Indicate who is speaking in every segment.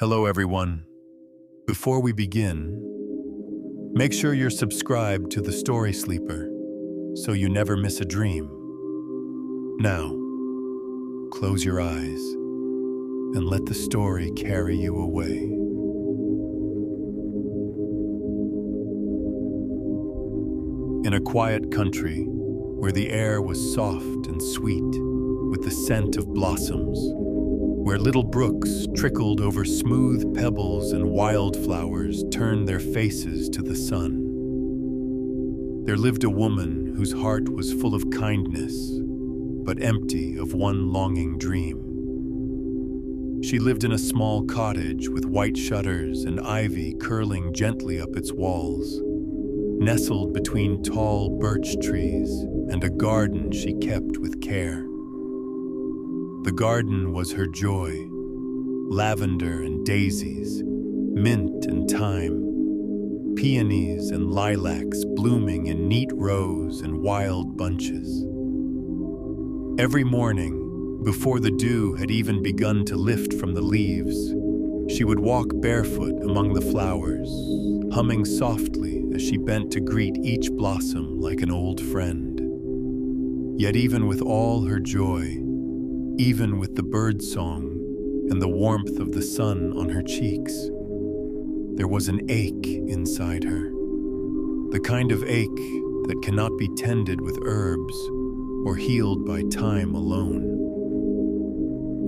Speaker 1: Hello everyone. Before we begin, make sure you're subscribed to the Story Sleeper so you never miss a dream. Now, close your eyes and let the story carry you away. In a quiet country where the air was soft and sweet with the scent of blossoms, where little brooks trickled over smooth pebbles and wildflowers turned their faces to the sun, there lived a woman whose heart was full of kindness, but empty of one longing dream. She lived in a small cottage with white shutters and ivy curling gently up its walls, nestled between tall birch trees and a garden she kept with care. The garden was her joy, lavender and daisies, mint and thyme, peonies and lilacs blooming in neat rows and wild bunches. Every morning, before the dew had even begun to lift from the leaves, she would walk barefoot among the flowers, humming softly as she bent to greet each blossom like an old friend. Yet even with all her joy, even with the bird song and the warmth of the sun on her cheeks, there was an ache inside her, the kind of ache that cannot be tended with herbs or healed by time alone.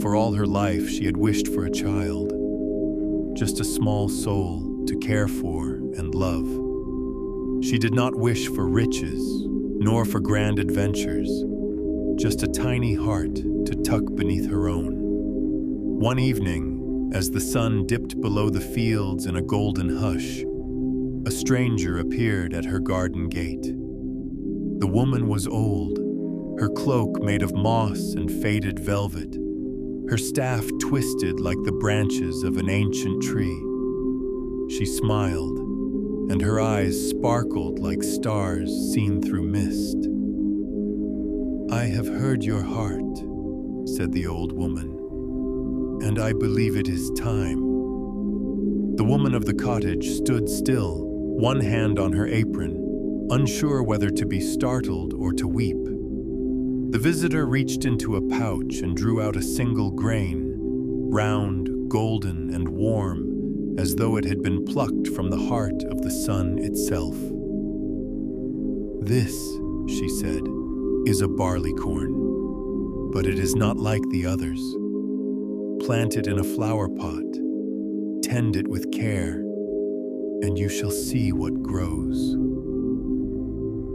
Speaker 1: For all her life, she had wished for a child, just a small soul to care for and love. She did not wish for riches, nor for grand adventures, just a tiny heart to tuck beneath her own. One evening, as the sun dipped below the fields in a golden hush, a stranger appeared at her garden gate. The woman was old, her cloak made of moss and faded velvet, her staff twisted like the branches of an ancient tree. She smiled, and her eyes sparkled like stars seen through mist. "I have heard your heart," said the old woman, "and I believe it is time." The woman of the cottage stood still, one hand on her apron, unsure whether to be startled or to weep. The visitor reached into a pouch and drew out a single grain, round, golden, and warm, as though it had been plucked from the heart of the sun itself. "This," she said, "is a barley corn, but it is not like the others. Plant it in a flower pot, tend it with care, and you shall see what grows."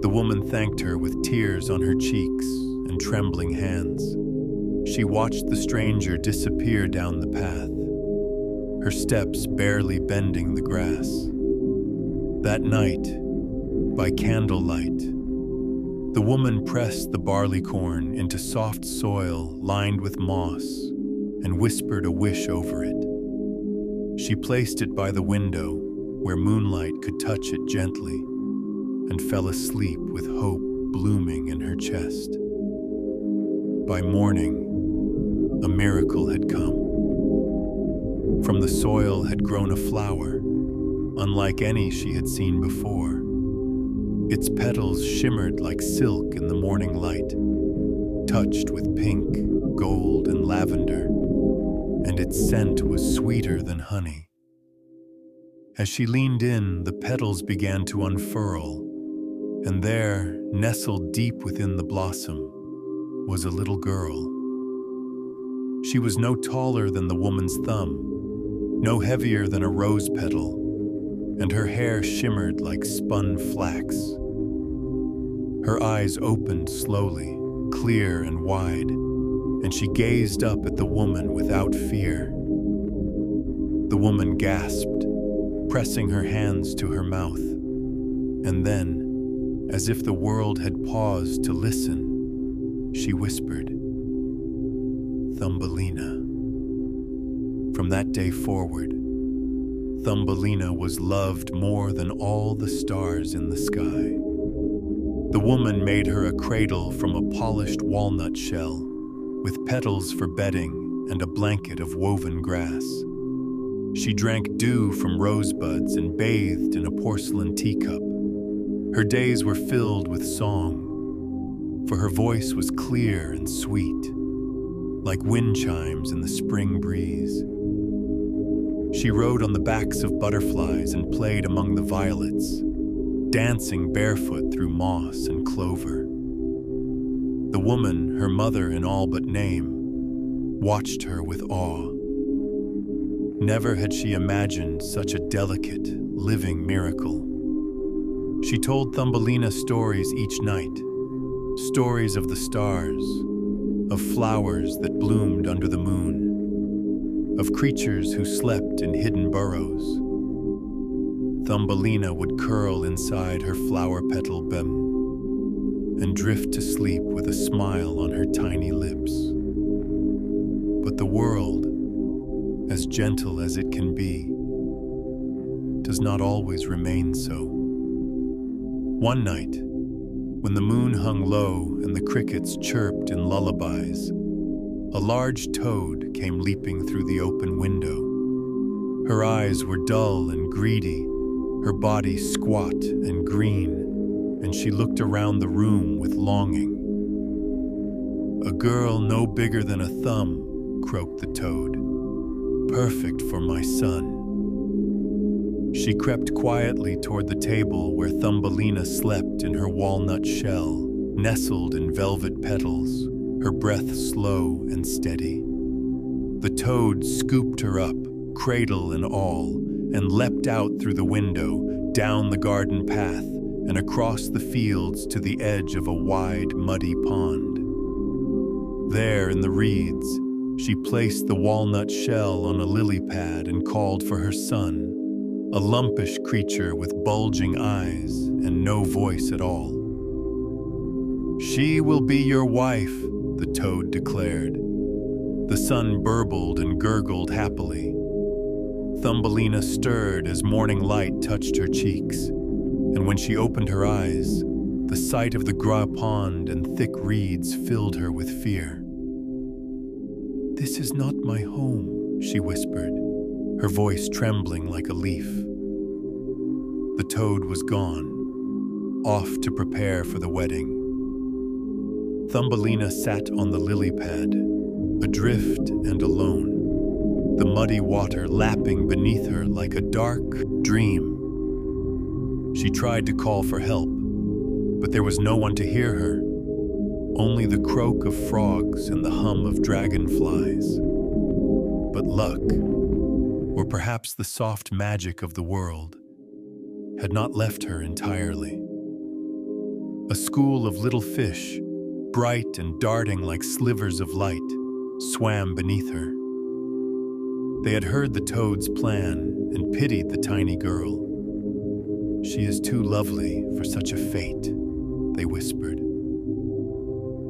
Speaker 1: The woman thanked her with tears on her cheeks and trembling hands. She watched the stranger disappear down the path, her steps barely bending the grass. That night, by candlelight, the woman pressed the barley corn into soft soil lined with moss and whispered a wish over it. She placed it by the window where moonlight could touch it gently and fell asleep with hope blooming in her chest. By morning, a miracle had come. From the soil had grown a flower, unlike any she had seen before. Its petals shimmered like silk in the morning light, touched with pink, gold, and lavender, and its scent was sweeter than honey. As she leaned in, the petals began to unfurl, and there, nestled deep within the blossom, was a little girl. She was no taller than the woman's thumb, no heavier than a rose petal, and her hair shimmered like spun flax. Her eyes opened slowly, clear and wide, and she gazed up at the woman without fear. The woman gasped, pressing her hands to her mouth, and then, as if the world had paused to listen, she whispered, "Thumbelina." From that day forward, Thumbelina was loved more than all the stars in the sky. The woman made her a cradle from a polished walnut shell, with petals for bedding and a blanket of woven grass. She drank dew from rosebuds and bathed in a porcelain teacup. Her days were filled with song, for her voice was clear and sweet, like wind chimes in the spring breeze. She rode on the backs of butterflies and played among the violets, dancing barefoot through moss and clover. The woman, her mother in all but name, watched her with awe. Never had she imagined such a delicate, living miracle. She told Thumbelina stories each night, stories of the stars, of flowers that bloomed under the moon, of creatures who slept in hidden burrows. Thumbelina would curl inside her flower-petal bem and drift to sleep with a smile on her tiny lips. But the world, as gentle as it can be, does not always remain so. One night, when the moon hung low and the crickets chirped in lullabies, a large toad came leaping through the open window. Her eyes were dull and greedy, her body squat and green, and she looked around the room with longing. "A girl no bigger than a thumb," croaked the toad, "perfect for my son." She crept quietly toward the table where Thumbelina slept in her walnut shell, nestled in velvet petals, her breath slow and steady. The toad scooped her up, cradle and all, and leapt out through the window, down the garden path, and across the fields to the edge of a wide, muddy pond. There in the reeds, she placed the walnut shell on a lily pad and called for her son, a lumpish creature with bulging eyes and no voice at all. "She will be your wife," the toad declared. The son burbled and gurgled happily. Thumbelina stirred as morning light touched her cheeks, and when she opened her eyes, the sight of the Gras pond and thick reeds filled her with fear. "This is not my home," she whispered, her voice trembling like a leaf. The toad was gone, off to prepare for the wedding. Thumbelina sat on the lily pad, adrift and alone, the muddy water lapping beneath her like a dark dream. She tried to call for help, but there was no one to hear her, only the croak of frogs and the hum of dragonflies. But luck, or perhaps the soft magic of the world, had not left her entirely. A school of little fish, bright and darting like slivers of light, swam beneath her. They had heard the toad's plan and pitied the tiny girl. "She is too lovely for such a fate," they whispered.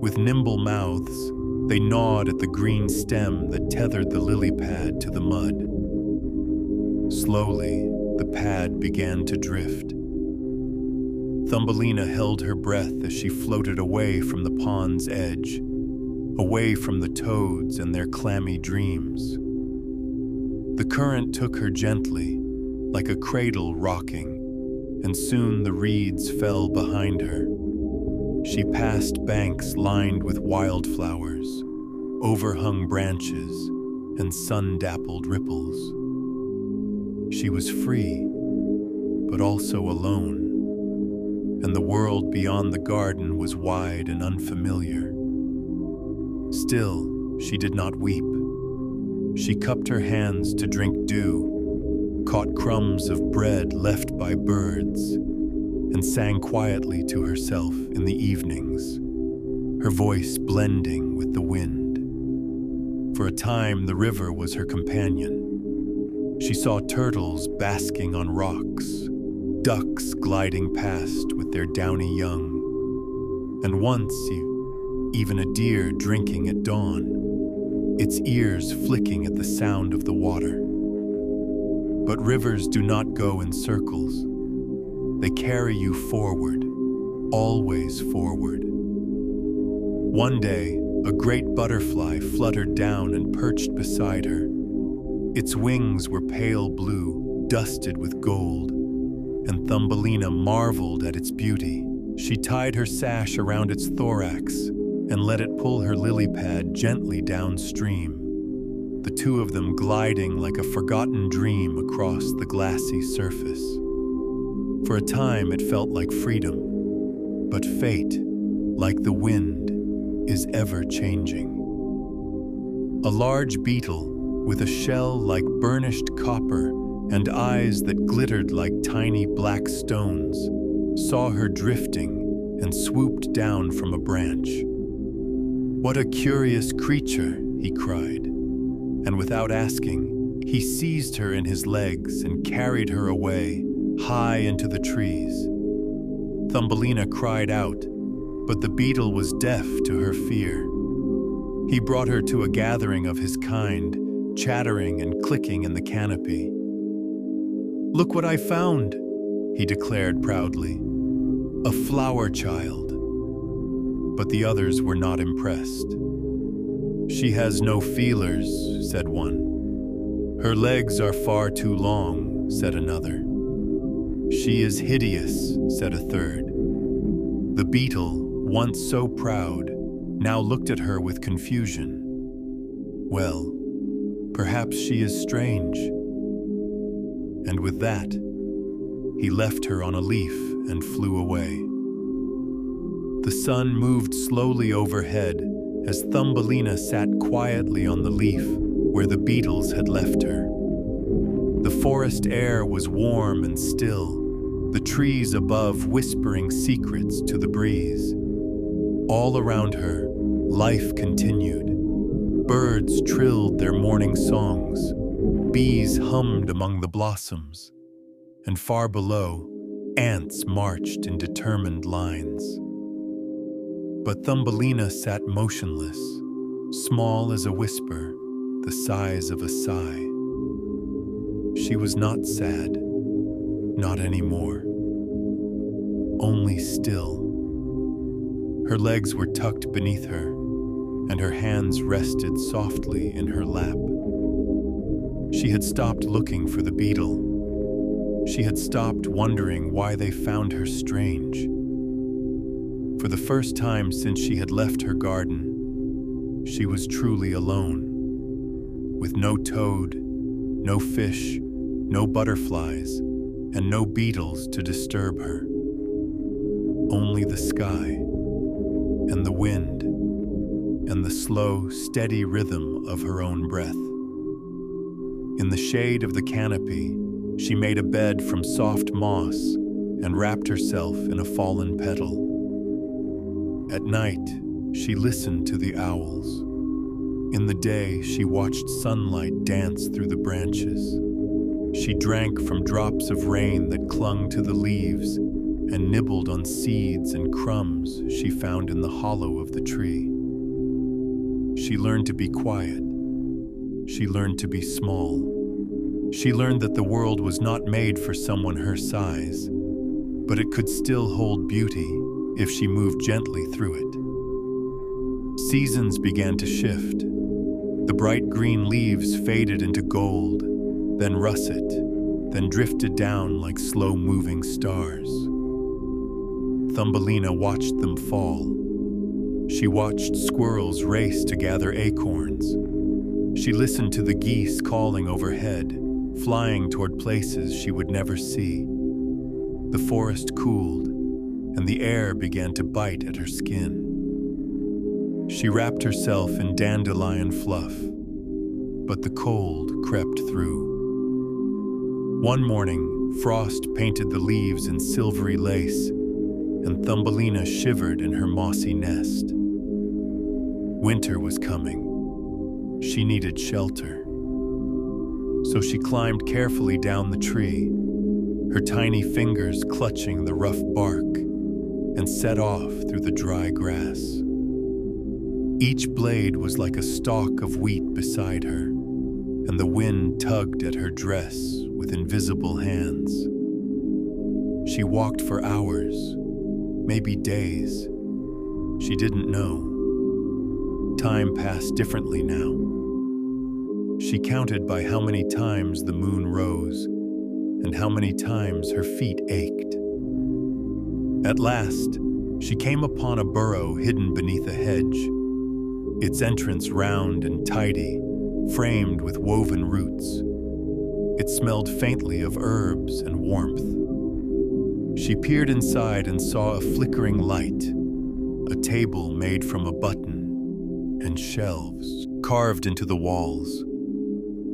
Speaker 1: With nimble mouths, they gnawed at the green stem that tethered the lily pad to the mud. Slowly, the pad began to drift. Thumbelina held her breath as she floated away from the pond's edge, away from the toads and their clammy dreams. The current took her gently, like a cradle rocking, and soon the reeds fell behind her. She passed banks lined with wildflowers, overhung branches, and sun-dappled ripples. She was free, but also alone, and the world beyond the garden was wide and unfamiliar. Still, she did not weep. She cupped her hands to drink dew, caught crumbs of bread left by birds, and sang quietly to herself in the evenings, her voice blending with the wind. For a time, the river was her companion. She saw turtles basking on rocks, ducks gliding past with their downy young, and once even a deer drinking at dawn, its ears flicking at the sound of the water. But rivers do not go in circles. They carry you forward, always forward. One day, a great butterfly fluttered down and perched beside her. Its wings were pale blue, dusted with gold, and Thumbelina marveled at its beauty. She tied her sash around its thorax and let it pull her lily pad gently downstream, the two of them gliding like a forgotten dream across the glassy surface. For a time it felt like freedom, but fate, like the wind, is ever changing. A large beetle with a shell like burnished copper and eyes that glittered like tiny black stones saw her drifting and swooped down from a branch. "What a curious creature," he cried, and without asking, he seized her in his legs and carried her away, high into the trees. Thumbelina cried out, but the beetle was deaf to her fear. He brought her to a gathering of his kind, chattering and clicking in the canopy. "Look what I found," he declared proudly. "A flower child." But the others were not impressed. "She has no feelers," said one. "Her legs are far too long," said another. "She is hideous," said a third. The beetle, once so proud, now looked at her with confusion. "Well, perhaps she is strange." And with that, he left her on a leaf and flew away. The sun moved slowly overhead as Thumbelina sat quietly on the leaf where the beetles had left her. The forest air was warm and still, the trees above whispering secrets to the breeze. All around her, life continued. Birds trilled their morning songs, bees hummed among the blossoms, and far below, ants marched in determined lines. But Thumbelina sat motionless, small as a whisper, the size of a sigh. She was not sad, not anymore, only still. Her legs were tucked beneath her, and her hands rested softly in her lap. She had stopped looking for the beetle. She had stopped wondering why they found her strange. For the first time since she had left her garden, she was truly alone, with no toad, no fish, no butterflies, and no beetles to disturb her. Only the sky, and the wind, and the slow, steady rhythm of her own breath. In the shade of the canopy, she made a bed from soft moss and wrapped herself in a fallen petal. At night, she listened to the owls. In the day, she watched sunlight dance through the branches. She drank from drops of rain that clung to the leaves and nibbled on seeds and crumbs she found in the hollow of the tree. She learned to be quiet. She learned to be small. She learned that the world was not made for someone her size, but it could still hold beauty if she moved gently through it. Seasons began to shift. The bright green leaves faded into gold, then russet, then drifted down like slow-moving stars. Thumbelina watched them fall. She watched squirrels race to gather acorns. She listened to the geese calling overhead, flying toward places she would never see. The forest cooled, and the air began to bite at her skin. She wrapped herself in dandelion fluff, but the cold crept through. One morning, frost painted the leaves in silvery lace, and Thumbelina shivered in her mossy nest. Winter was coming. She needed shelter. So she climbed carefully down the tree, her tiny fingers clutching the rough bark, and set off through the dry grass. Each blade was like a stalk of wheat beside her, and the wind tugged at her dress with invisible hands. She walked for hours, maybe days. She didn't know. Time passed differently now. She counted by how many times the moon rose and how many times her feet ached. At last, she came upon a burrow hidden beneath a hedge, its entrance round and tidy, framed with woven roots. It smelled faintly of herbs and warmth. She peered inside and saw a flickering light, a table made from a button, and shelves carved into the walls.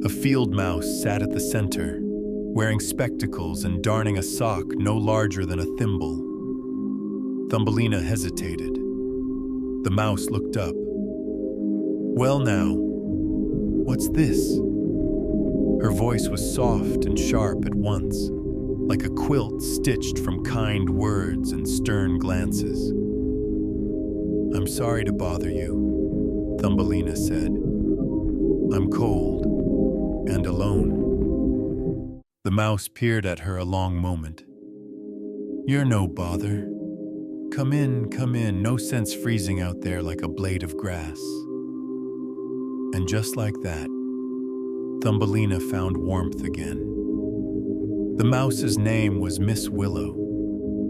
Speaker 1: A field mouse sat at the center, wearing spectacles and darning a sock no larger than a thimble. Thumbelina hesitated. The mouse looked up. "Well now, what's this?" Her voice was soft and sharp at once, like a quilt stitched from kind words and stern glances. "I'm sorry to bother you," Thumbelina said. "I'm cold and alone." The mouse peered at her a long moment. "You're no bother. Come in, no sense freezing out there like a blade of grass." And just like that, Thumbelina found warmth again. The mouse's name was Miss Willow.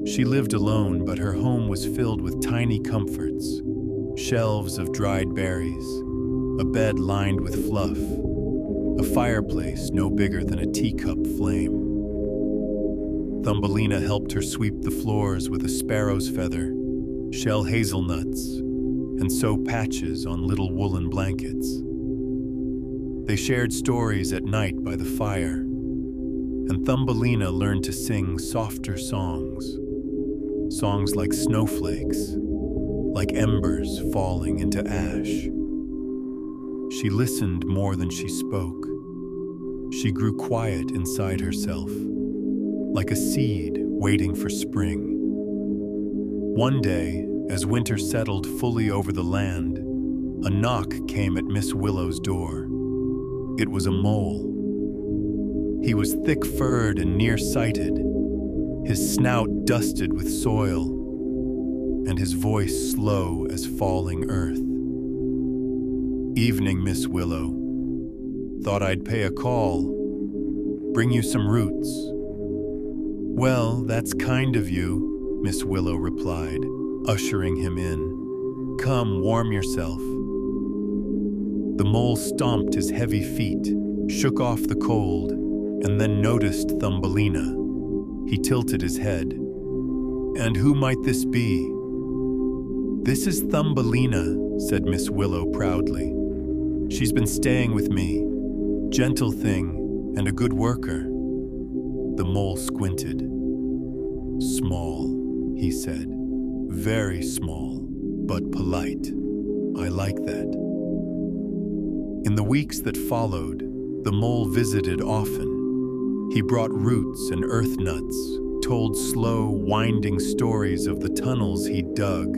Speaker 1: She lived alone, but her home was filled with tiny comforts, shelves of dried berries, a bed lined with fluff, a fireplace no bigger than a teacup flame. Thumbelina helped her sweep the floors with a sparrow's feather, shell hazelnuts, and sew patches on little woolen blankets. They shared stories at night by the fire, and Thumbelina learned to sing softer songs, songs like snowflakes, like embers falling into ash. She listened more than she spoke. She grew quiet inside herself, like a seed waiting for spring. One day, as winter settled fully over the land, a knock came at Miss Willow's door. It was a mole. He was thick-furred and nearsighted, his snout dusted with soil, and his voice slow as falling earth. "Evening, Miss Willow. Thought I'd pay a call. Bring you some roots." "Well, that's kind of you," Miss Willow replied, ushering him in. "Come, warm yourself." The mole stomped his heavy feet, shook off the cold, and then noticed Thumbelina. He tilted his head. "And who might this be?" "This is Thumbelina," said Miss Willow proudly. "She's been staying with me. Gentle thing and a good worker." The mole squinted. "Small," he said. "Very small, but polite. I like that." In the weeks that followed, the mole visited often. He brought roots and earth nuts, told slow, winding stories of the tunnels he'd dug,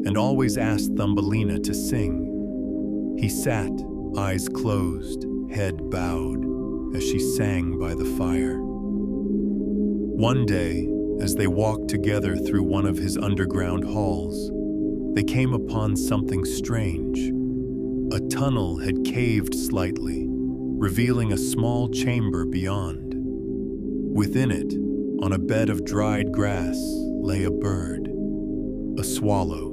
Speaker 1: and always asked Thumbelina to sing. He sat, eyes closed, head bowed, as she sang by the fire. One day, as they walked together through one of his underground halls, they came upon something strange. A tunnel had caved slightly, revealing a small chamber beyond. Within it, on a bed of dried grass, lay a bird, a swallow.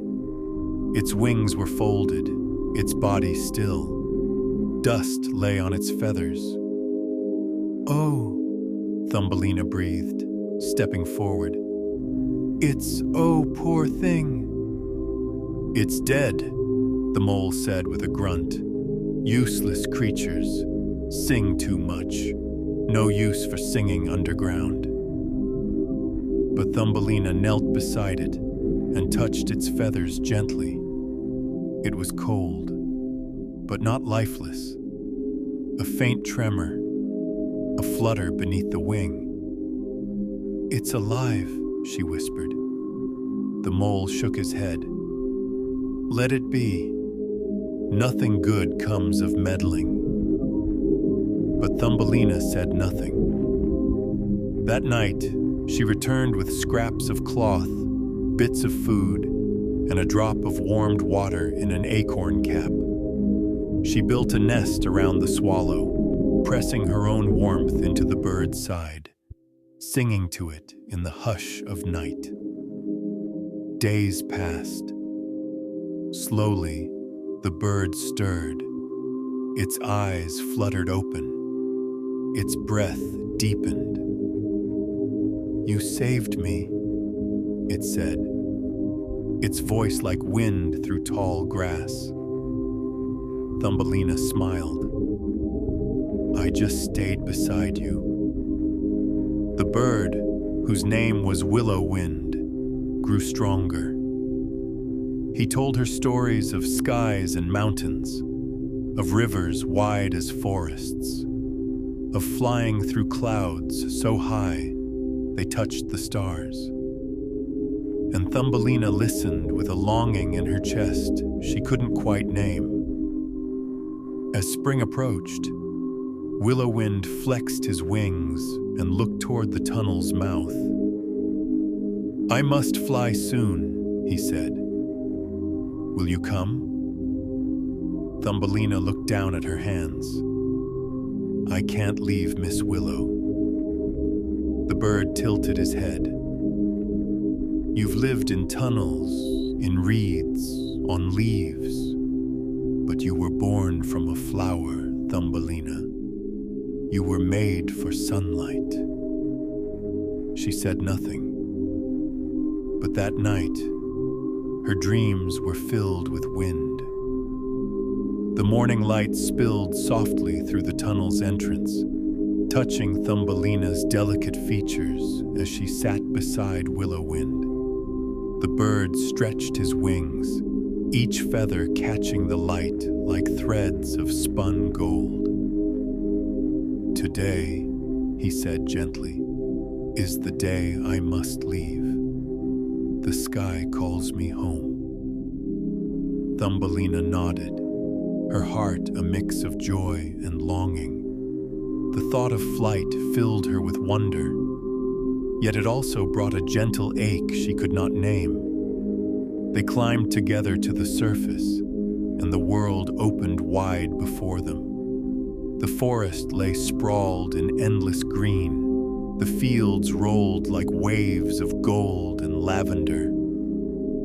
Speaker 1: Its wings were folded, its body still. Dust lay on its feathers. "Oh," Thumbelina breathed, stepping forward. Oh, poor thing." "It's dead," the mole said with a grunt. "Useless creatures. Sing too much. No use for singing underground." But Thumbelina knelt beside it and touched its feathers gently. It was cold, but not lifeless. A faint tremor, a flutter beneath the wing. "It's alive," she whispered. The mole shook his head. "Let it be. Nothing good comes of meddling." But Thumbelina said nothing. That night, she returned with scraps of cloth, bits of food, and a drop of warmed water in an acorn cap. She built a nest around the swallow, pressing her own warmth into the bird's side, singing to it in the hush of night. Days passed. Slowly, the bird stirred. Its eyes fluttered open. Its breath deepened. "You saved me," it said, its voice like wind through tall grass. Thumbelina smiled. "I just stayed beside you." The bird, whose name was Willow Wind, grew stronger. He told her stories of skies and mountains, of rivers wide as forests, of flying through clouds so high they touched the stars. And Thumbelina listened with a longing in her chest she couldn't quite name. As spring approached, Willow Wind flexed his wings and looked toward the tunnel's mouth. "I must fly soon," he said. "Will you come?" Thumbelina looked down at her hands. "I can't leave Miss Willow." The bird tilted his head. "You've lived in tunnels, in reeds, on leaves, but you were born from a flower, Thumbelina. You were made for sunlight." She said nothing. But that night, her dreams were filled with wind. The morning light spilled softly through the tunnel's entrance, touching Thumbelina's delicate features as she sat beside Willow Wind. The bird stretched his wings, each feather catching the light like threads of spun gold. "Today," he said gently, "is the day I must leave. The sky calls me home." Thumbelina nodded, her heart a mix of joy and longing. The thought of flight filled her with wonder, yet it also brought a gentle ache she could not name. They climbed together to the surface, and the world opened wide before them. The forest lay sprawled in endless green. The fields rolled like waves of gold and lavender,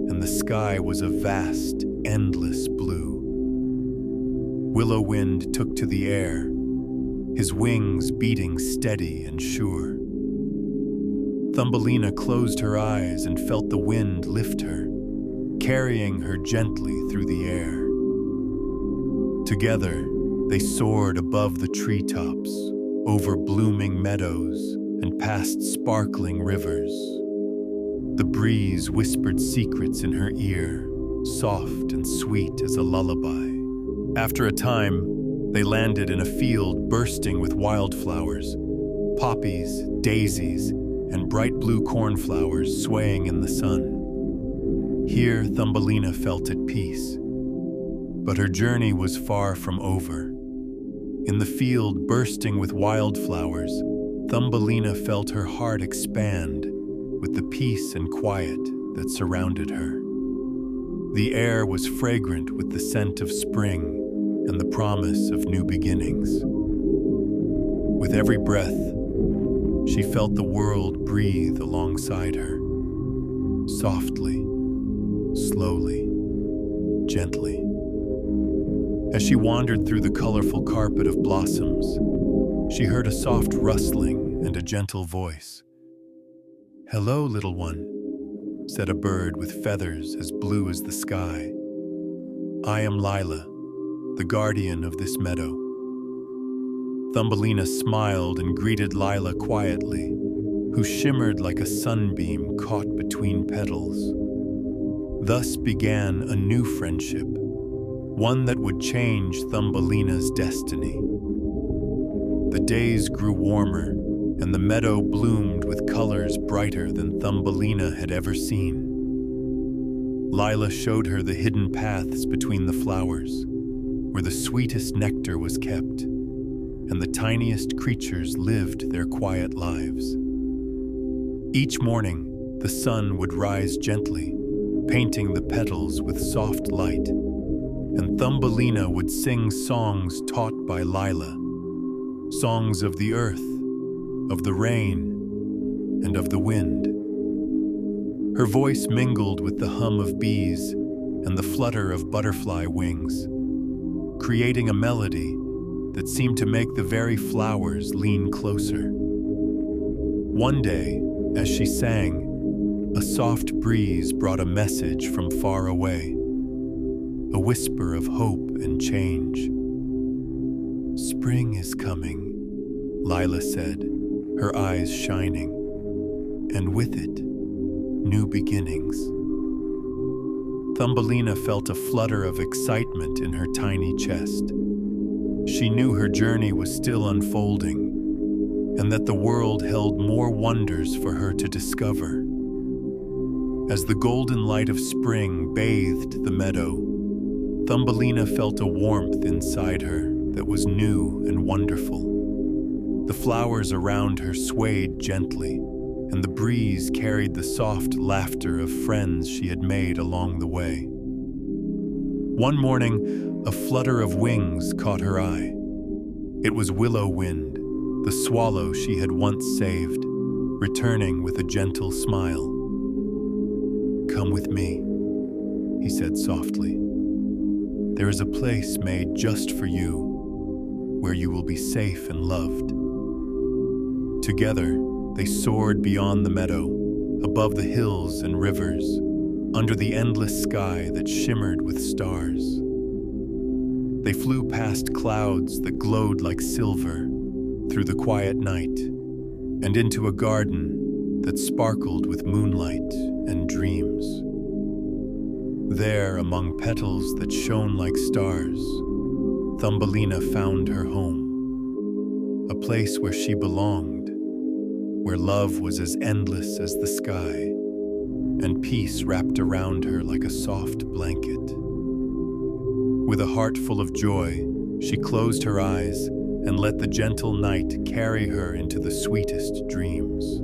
Speaker 1: and the sky was a vast, endless blue. Willow Wind took to the air, his wings beating steady and sure. Thumbelina closed her eyes and felt the wind lift her, carrying her gently through the air. Together, they soared above the treetops, over blooming meadows, and past sparkling rivers. The breeze whispered secrets in her ear, soft and sweet as a lullaby. After a time, they landed in a field bursting with wildflowers, poppies, daisies, and bright blue cornflowers swaying in the sun. Here, Thumbelina felt at peace. But her journey was far from over. In the field bursting with wildflowers, Thumbelina felt her heart expand with the peace and quiet that surrounded her. The air was fragrant with the scent of spring and the promise of new beginnings. With every breath, she felt the world breathe alongside her, softly, slowly, gently. As she wandered through the colorful carpet of blossoms, she heard a soft rustling and a gentle voice. "Hello, little one," said a bird with feathers as blue as the sky. "I am Lila, the guardian of this meadow." Thumbelina smiled and greeted Lila quietly, who shimmered like a sunbeam caught between petals. Thus began a new friendship, one that would change Thumbelina's destiny. The days grew warmer, and the meadow bloomed with colors brighter than Thumbelina had ever seen. Lila showed her the hidden paths between the flowers, where the sweetest nectar was kept, and the tiniest creatures lived their quiet lives. Each morning, the sun would rise gently, painting the petals with soft light, and Thumbelina would sing songs taught by Lila, songs of the earth, of the rain, and of the wind. Her voice mingled with the hum of bees and the flutter of butterfly wings, creating a melody that seemed to make the very flowers lean closer. One day, as she sang, a soft breeze brought a message from far away, a whisper of hope and change. "Spring is coming," Lila said, her eyes shining, "and with it, new beginnings." Thumbelina felt a flutter of excitement in her tiny chest. She knew her journey was still unfolding, and that the world held more wonders for her to discover. As the golden light of spring bathed the meadow, Thumbelina felt a warmth inside her that was new and wonderful. The flowers around her swayed gently, and the breeze carried the soft laughter of friends she had made along the way. One morning, a flutter of wings caught her eye. It was Willow Wind, the swallow she had once saved, returning with a gentle smile. "Come with me," he said softly. "There is a place made just for you, where you will be safe and loved." Together, they soared beyond the meadow, above the hills and rivers, under the endless sky that shimmered with stars. They flew past clouds that glowed like silver, through the quiet night, and into a garden that sparkled with moonlight and dreams. There, among petals that shone like stars, Thumbelina found her home, a place where she belonged, where love was as endless as the sky, and peace wrapped around her like a soft blanket. With a heart full of joy, she closed her eyes and let the gentle night carry her into the sweetest dreams.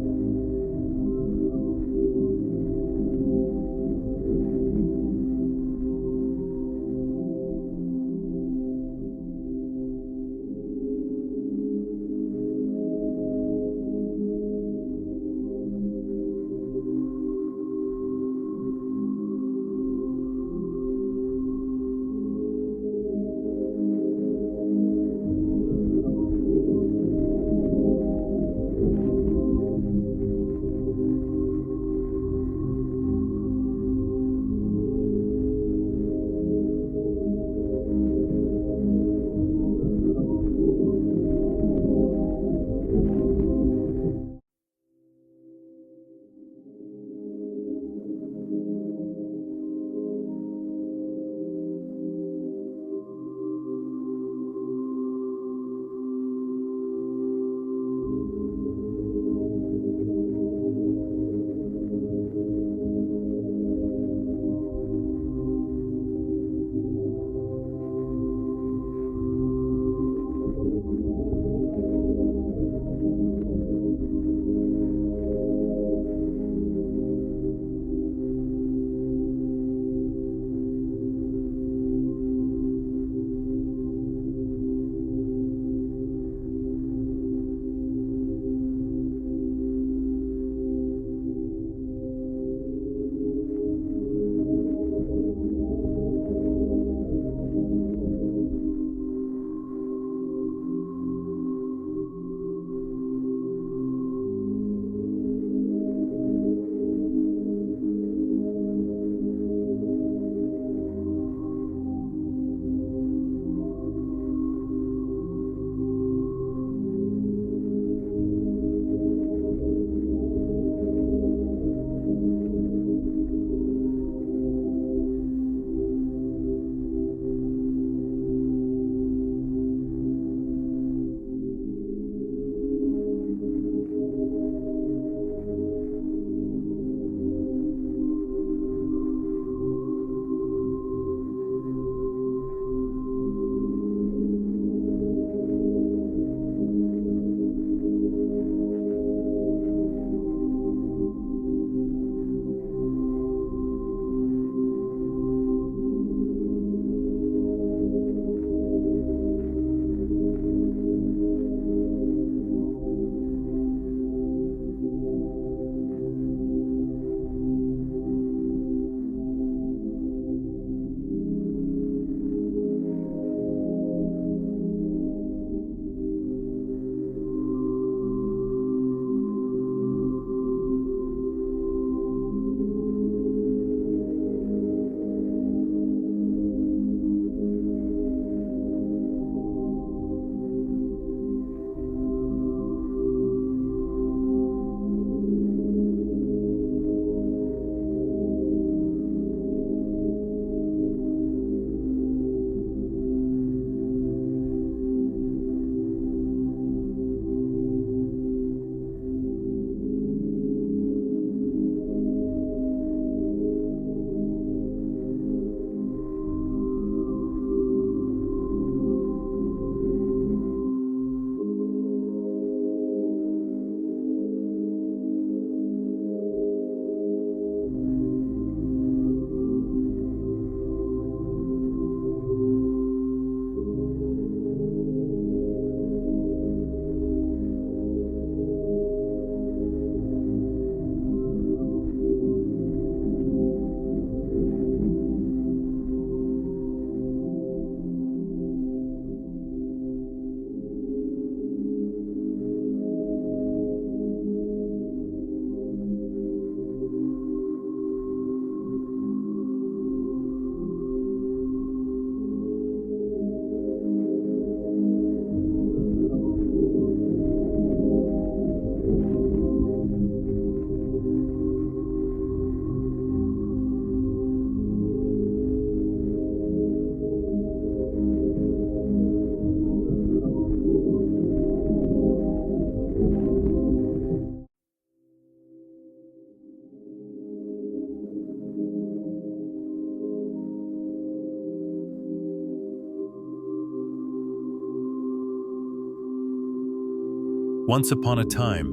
Speaker 1: Once upon a time,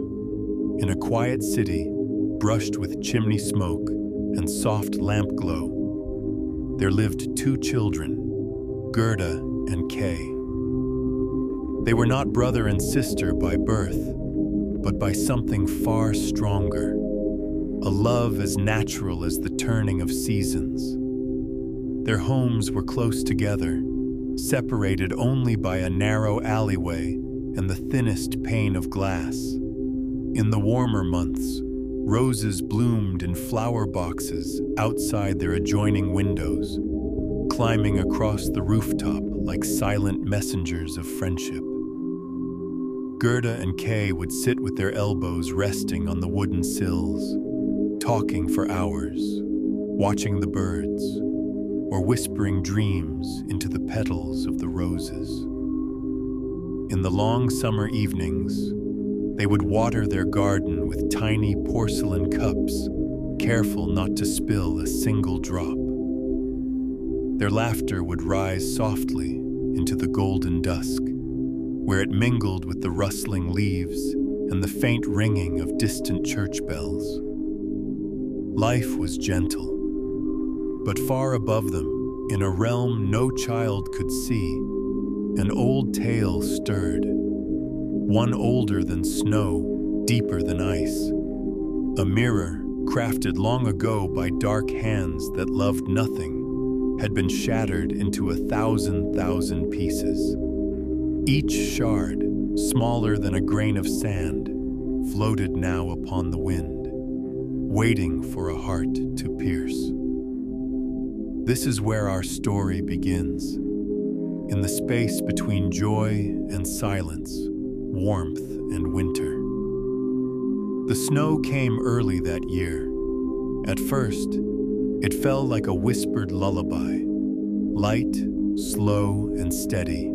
Speaker 1: in a quiet city, brushed with chimney smoke and soft lamp glow, there lived two children, Gerda and Kay. They were not brother and sister by birth, but by something far stronger, a love as natural as the turning of seasons. Their homes were close together, separated only by a narrow alleyway and the thinnest pane of glass. In the warmer months, roses bloomed in flower boxes outside their adjoining windows, climbing across the rooftop like silent messengers of friendship. Gerda and Kay would sit with their elbows resting on the wooden sills, talking for hours, watching the birds, or whispering dreams into the petals of the roses. In the long summer evenings, they would water their garden with tiny porcelain cups, careful not to spill a single drop. Their laughter would rise softly into the golden dusk, where it mingled with the rustling leaves and the faint ringing of distant church bells. Life was gentle, but far above them, in a realm no child could see, an old tale stirred, one older than snow, deeper than ice, a mirror crafted long ago by dark hands that loved nothing, had been shattered into 1,000,000 pieces. Each shard, smaller than a grain of sand, floated now upon the wind, waiting for a heart to pierce. This is where our story begins, in the space between joy and silence, warmth and winter. The snow came early that year. At first, it fell like a whispered lullaby, light, slow, and steady.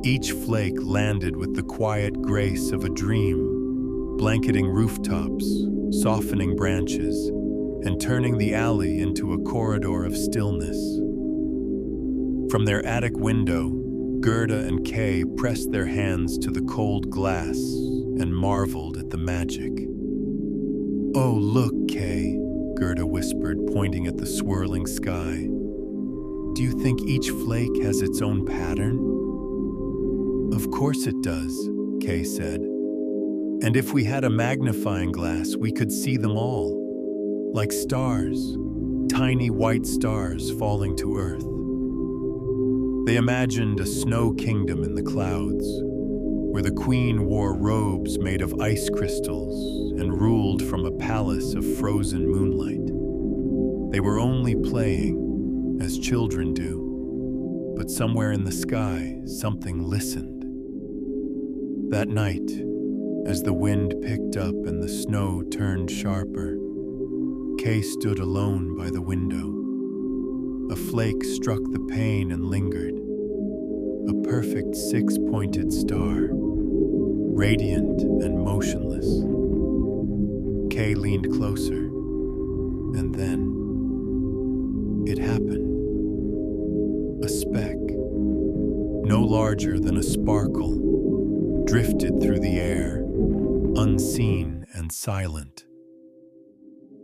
Speaker 1: Each flake landed with the quiet grace of a dream, blanketing rooftops, softening branches, and turning the alley into a corridor of stillness. From their attic window, Gerda and Kay pressed their hands to the cold glass and marveled at the magic. "Oh, look, Kay," Gerda whispered, pointing at the swirling sky. "Do you think each flake has its own pattern?" "Of course it does," Kay said. "And if we had a magnifying glass, we could see them all, like stars, tiny white stars falling to earth." They imagined a snow kingdom in the clouds, where the queen wore robes made of ice crystals and ruled from a palace of frozen moonlight. They were only playing, as children do, but somewhere in the sky, something listened. That night, as the wind picked up and the snow turned sharper, Kay stood alone by the window. A flake struck the pane and lingered, a perfect six-pointed star, radiant and motionless. Kay leaned closer, and then it happened. A speck, no larger than a sparkle, drifted through the air, unseen and silent.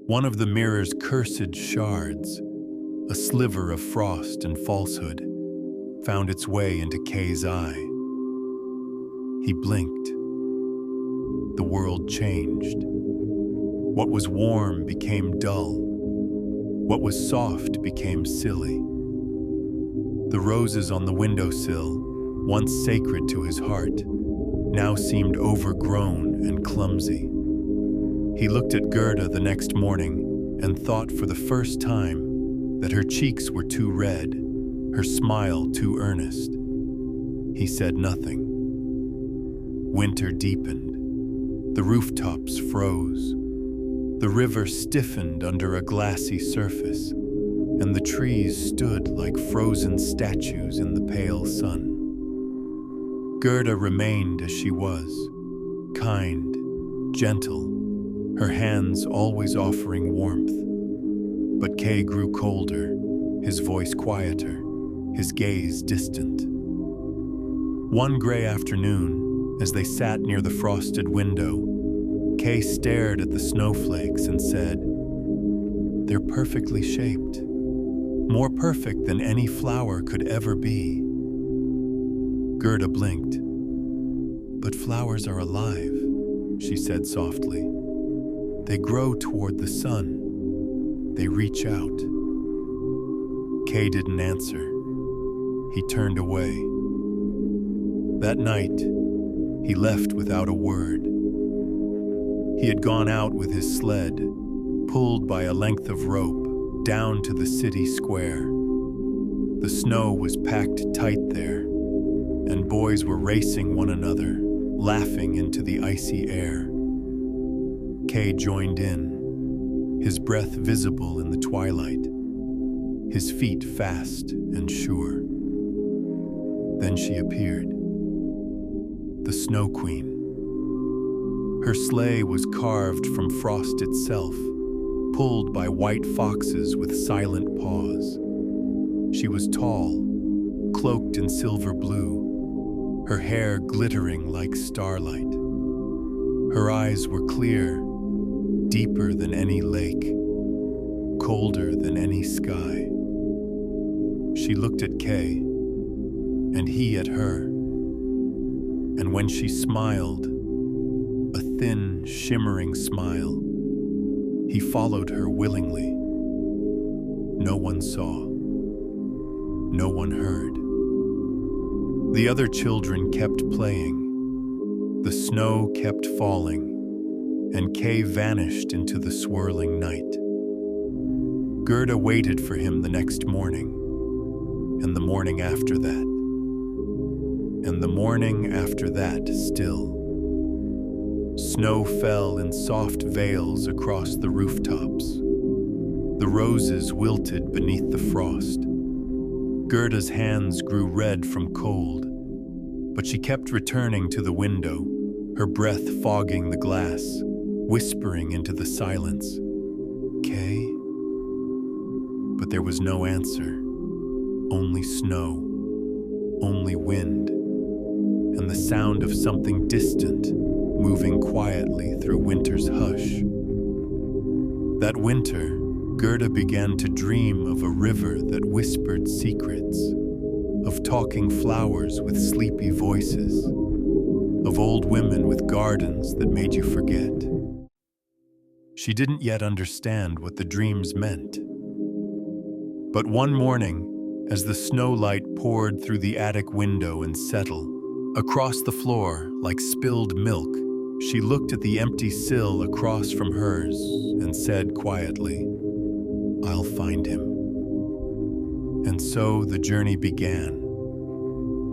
Speaker 1: One of the mirror's cursed shards, a sliver of frost and falsehood, found its way into Kay's eye. He blinked. The world changed. What was warm became dull. What was soft became silly. The roses on the windowsill, once sacred to his heart, now seemed overgrown and clumsy. He looked at Gerda the next morning and thought for the first time that her cheeks were too red, her smile too earnest. He said nothing. Winter deepened. The rooftops froze. The river stiffened under a glassy surface, and the trees stood like frozen statues in the pale sun. Gerda remained as she was, kind, gentle, her hands always offering warmth. But Kay grew colder, his voice quieter, his gaze distant. One gray afternoon, As they sat near the frosted window, Kay stared at the snowflakes and said, "They're perfectly shaped, more perfect than any flower could ever be." Gerda blinked. "But flowers are alive," she said softly. "They grow toward the sun. They reach out." Kay didn't answer. He turned away. That night, he left without a word. He had gone out with his sled, pulled by a length of rope, down to the city square. The snow was packed tight there, and boys were racing one another, laughing into the icy air. Kay joined in, his breath visible in the twilight, his feet fast and sure. Then she appeared, the Snow Queen. Her sleigh was carved from frost itself, pulled by white foxes with silent paws. She was tall, cloaked in silver blue, her hair glittering like starlight. Her eyes were clear, deeper than any lake, colder than any sky. She looked at Kay, and he at her. And when she smiled, a thin, shimmering smile, he followed her willingly. No one saw. No one heard. The other children kept playing. The snow kept falling, and Kay vanished into the swirling night. Gerda waited for him the next morning, and the morning after that, and the morning after that still. Snow fell in soft veils across the rooftops. The roses wilted beneath the frost. Gerda's hands grew red from cold, but she kept returning to the window, her breath fogging the glass, whispering into the silence, "Kay?" But there was no answer, only snow, only wind, and the sound of something distant moving quietly through winter's hush. That winter, Gerda began to dream of a river that whispered secrets, of talking flowers with sleepy voices, of old women with gardens that made you forget. She didn't yet understand what the dreams meant. But one morning, as the snowlight poured through the attic window and settled across the floor like spilled milk, she looked at the empty sill across from hers and said quietly, "I'll find him." And so the journey began.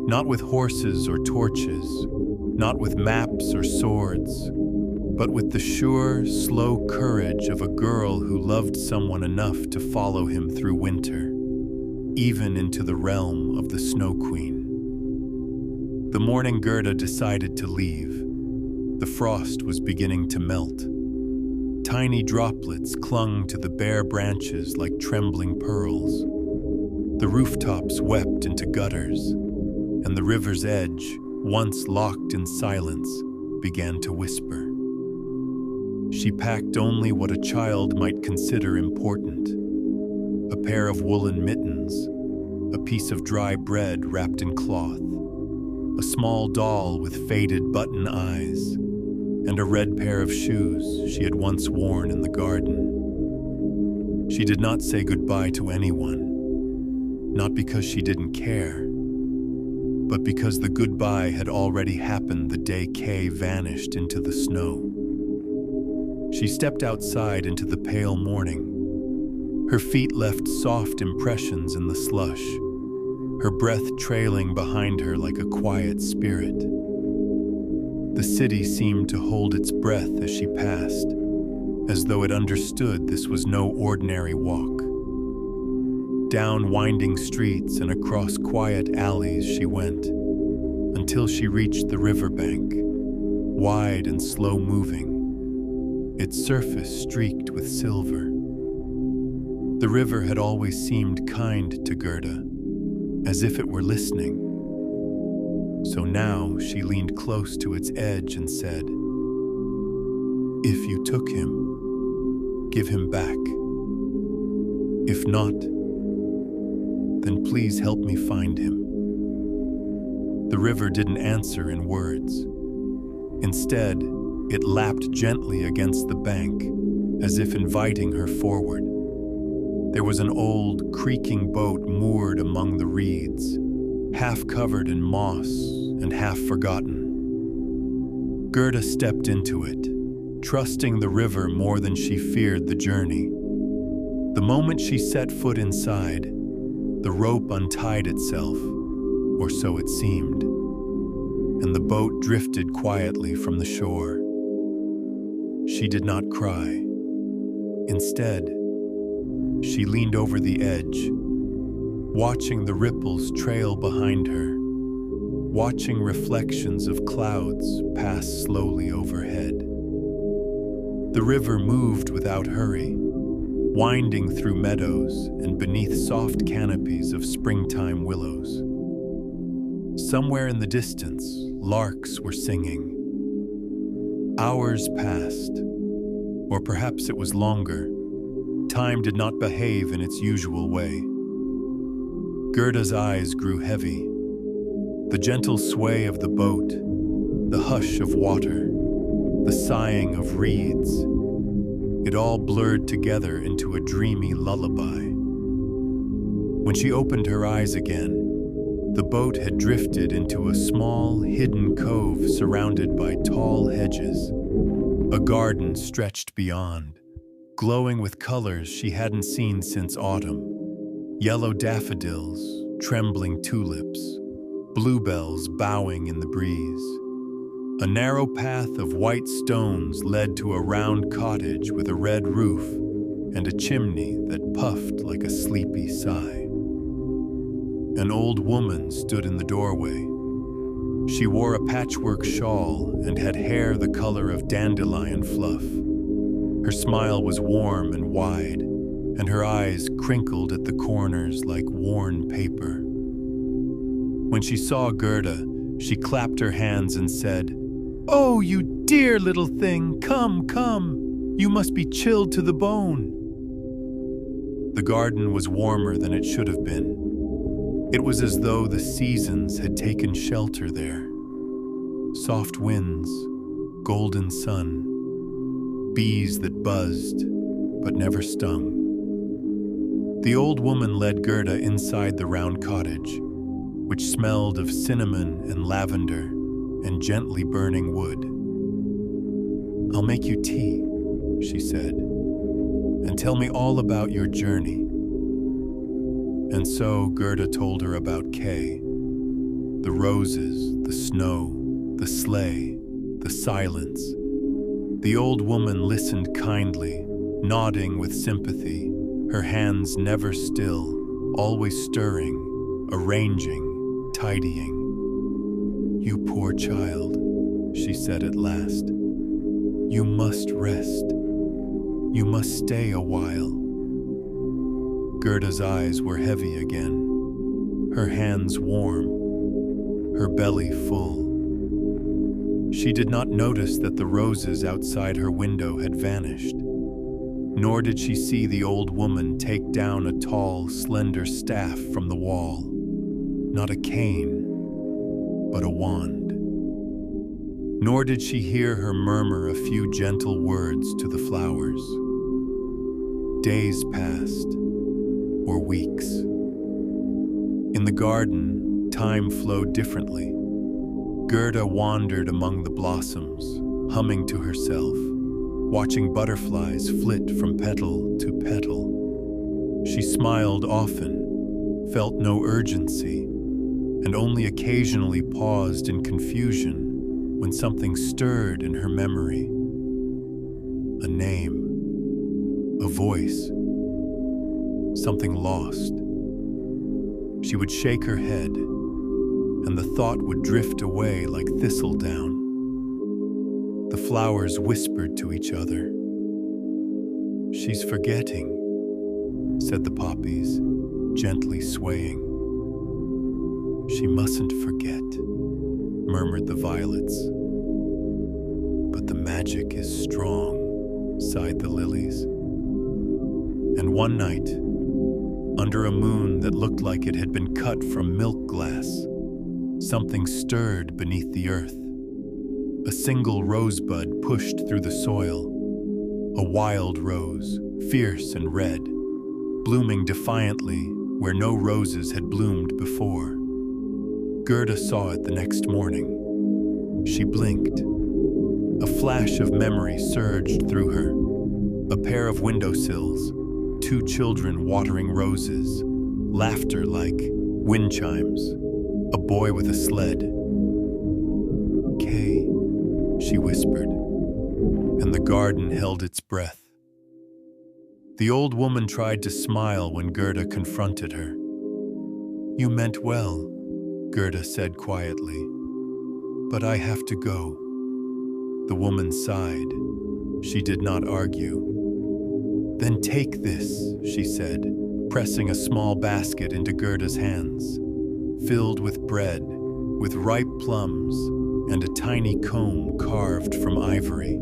Speaker 1: Not with horses or torches, not with maps or swords, but with the sure, slow courage of a girl who loved someone enough to follow him through winter, even into the realm of the Snow Queen. The morning Gerda decided to leave, the frost was beginning to melt. Tiny droplets clung to the bare branches like trembling pearls. The rooftops wept into gutters, and the river's edge, once locked in silence, began to whisper. She packed only what a child might consider important: a pair of woolen mittens, a piece of dry bread wrapped in cloth, a small doll with faded button eyes, and a red pair of shoes she had once worn in the garden. She did not say goodbye to anyone, not because she didn't care, but because the goodbye had already happened the day Kay vanished into the snow. She stepped outside into the pale morning. Her feet left soft impressions in the slush, her breath trailing behind her like a quiet spirit. The city seemed to hold its breath as she passed, as though it understood this was no ordinary walk. Down winding streets and across quiet alleys she went, until she reached the riverbank, wide and slow-moving, its surface streaked with silver. The river had always seemed kind to Gerda, as if it were listening. So now she leaned close to its edge and said, "If you took him, give him back. If not, then please help me find him." The river didn't answer in words. Instead, it lapped gently against the bank, as if inviting her forward. There was an old, creaking boat moored among the reeds, half covered in moss and half forgotten. Gerda stepped into it, trusting the river more than she feared the journey. The moment she set foot inside, the rope untied itself, or so it seemed, and the boat drifted quietly from the shore. She did not cry. Instead, she leaned over the edge, watching the ripples trail behind her, watching reflections of clouds pass slowly overhead. The river moved without hurry, winding through meadows and beneath soft canopies of springtime willows. Somewhere in the distance, larks were singing. Hours passed, or perhaps it was longer. Time did not behave in its usual way. Gerda's eyes grew heavy. The gentle sway of the boat, the hush of water, the sighing of reeds, it all blurred together into a dreamy lullaby. When she opened her eyes again, the boat had drifted into a small, hidden cove surrounded by tall hedges. A garden stretched beyond, glowing with colors she hadn't seen since autumn. Yellow daffodils, trembling tulips, bluebells bowing in the breeze. A narrow path of white stones led to a round cottage with a red roof and a chimney that puffed like a sleepy sigh. An old woman stood in the doorway. She wore a patchwork shawl and had hair the color of dandelion fluff. Her smile was warm and wide, and her eyes crinkled at the corners like worn paper. When she saw Gerda, she clapped her hands and said, "Oh, you dear little thing, come, come. You must be chilled to the bone." The garden was warmer than it should have been. It was as though the seasons had taken shelter there. Soft winds, golden sun, bees that buzzed but never stung. The old woman led Gerda inside the round cottage, which smelled of cinnamon and lavender and gently burning wood. "I'll make you tea," she said, "and tell me all about your journey." And so Gerda told her about Kay, the roses, the snow, the sleigh, the silence. The old woman listened kindly, nodding with sympathy, her hands never still, always stirring, arranging, tidying. "You poor child," she said at last. "You must rest. You must stay a while." Gerda's eyes were heavy again, her hands warm, her belly full. She did not notice that the roses outside her window had vanished, nor did she see the old woman take down a tall, slender staff from the wall. Not a cane, but a wand. Nor did she hear her murmur a few gentle words to the flowers. Days passed, or weeks. In the garden, time flowed differently. Gerda wandered among the blossoms, humming to herself, watching butterflies flit from petal to petal. She smiled often, felt no urgency, and only occasionally paused in confusion when something stirred in her memory. A name, a voice, something lost. She would shake her head, and the thought would drift away like thistledown. The flowers whispered to each other. "She's forgetting," said the poppies, gently swaying. "She mustn't forget." murmured the violets. But the magic is strong, sighed the lilies. And one night, under a moon that looked like it had been cut from milk glass, something stirred beneath the earth. A single rosebud pushed through the soil, a wild rose, fierce and red, blooming defiantly where no roses had bloomed before. Gerda saw it the next morning. She blinked. A flash of memory surged through her. A pair of windowsills, two children watering roses, laughter like wind chimes, a boy with a sled. "Kay," she whispered, and the garden held its breath. The old woman tried to smile when Gerda confronted her. "You meant well," Gerda said quietly, "but I have to go." The woman sighed. She did not argue. "Then take this," she said, pressing a small basket into Gerda's hands, filled with bread, with ripe plums, and a tiny comb carved from ivory.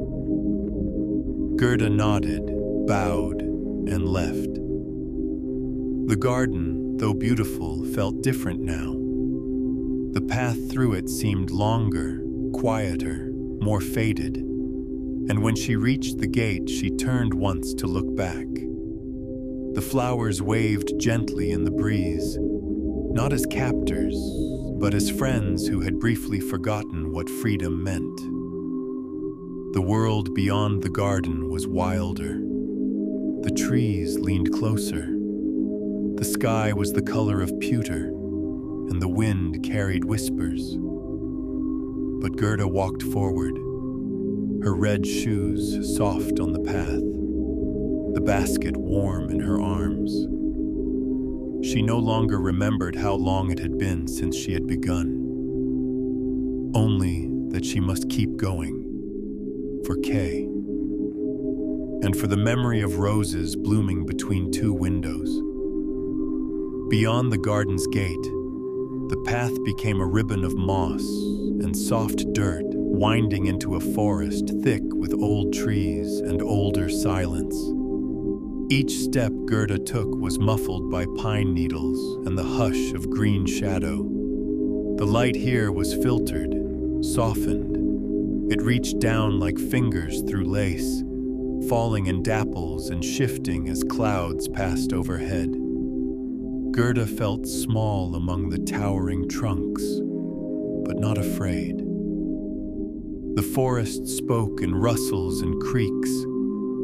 Speaker 1: Gerda nodded, bowed, and left. The garden, though beautiful, felt different now. The path through it seemed longer, quieter, more faded, and when she reached the gate, she turned once to look back. The flowers waved gently in the breeze, not as captors, but as friends who had briefly forgotten what freedom meant. The world beyond the garden was wilder. The trees leaned closer. The sky was the color of pewter, and the wind carried whispers. But Gerda walked forward, her red shoes soft on the path, the basket warm in her arms. She no longer remembered how long it had been since she had begun, only that she must keep going, for Kay, and for the memory of roses blooming between two windows. Beyond the garden's gate, the path became a ribbon of moss and soft dirt winding into a forest thick with old trees and older silence. Each step Gerda took was muffled by pine needles and the hush of green shadow. The light here was filtered, softened. It reached down like fingers through lace, falling in dapples and shifting as clouds passed overhead. Gerda felt small among the towering trunks, but not afraid. The forest spoke in rustles and creaks,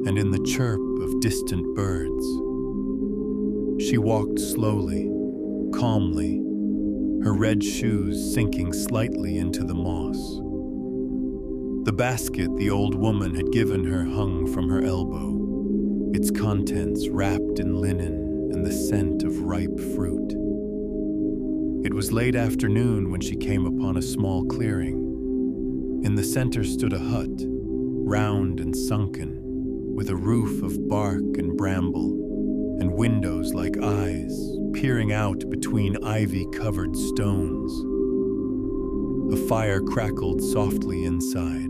Speaker 1: and in the chirp of distant birds. She walked slowly, calmly, her red shoes sinking slightly into the moss. The basket the old woman had given her hung from her elbow, its contents wrapped in linen and the scent of ripe fruit. It was late afternoon when she came upon a small clearing. In the center stood a hut, round and sunken, with a roof of bark and bramble, and windows like eyes peering out between ivy-covered stones. A fire crackled softly inside,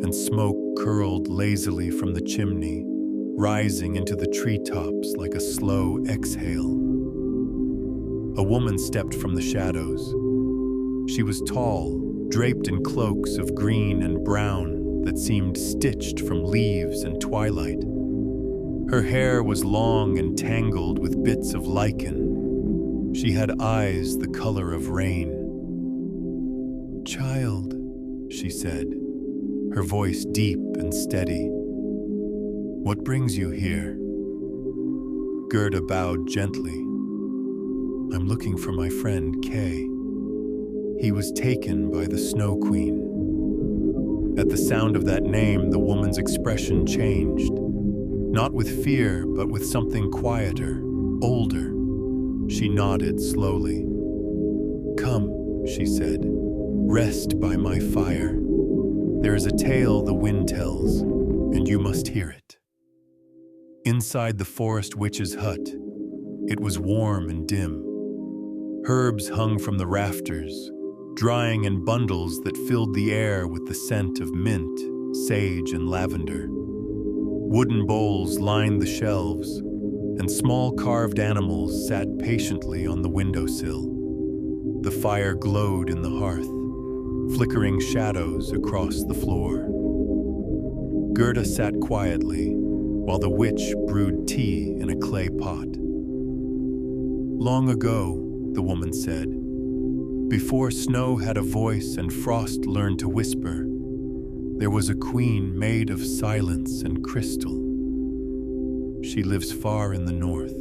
Speaker 1: and smoke curled lazily from the chimney, rising into the treetops like a slow exhale. A woman stepped from the shadows. She was tall, draped in cloaks of green and brown that seemed stitched from leaves and twilight. Her hair was long and tangled with bits of lichen. She had eyes the color of rain. "Child," she said, her voice deep and steady. "What brings you here?" Gerda bowed gently. "I'm looking for my friend Kay. He was taken by the Snow Queen." At the sound of that name, the woman's expression changed, not with fear, but with something quieter, older. She nodded slowly. "Come," she said, "rest by my fire. There is a tale the wind tells, and you must hear it." Inside the forest witch's hut, it was warm and dim. Herbs hung from the rafters, drying in bundles that filled the air with the scent of mint, sage, and lavender. Wooden bowls lined the shelves, and small carved animals sat patiently on the windowsill. The fire glowed in the hearth, flickering shadows across the floor. Gerda sat quietly while the witch brewed tea in a clay pot. Long ago, the woman said, before snow had a voice and frost learned to whisper, there was a queen made of silence and crystal. She lives far in the north,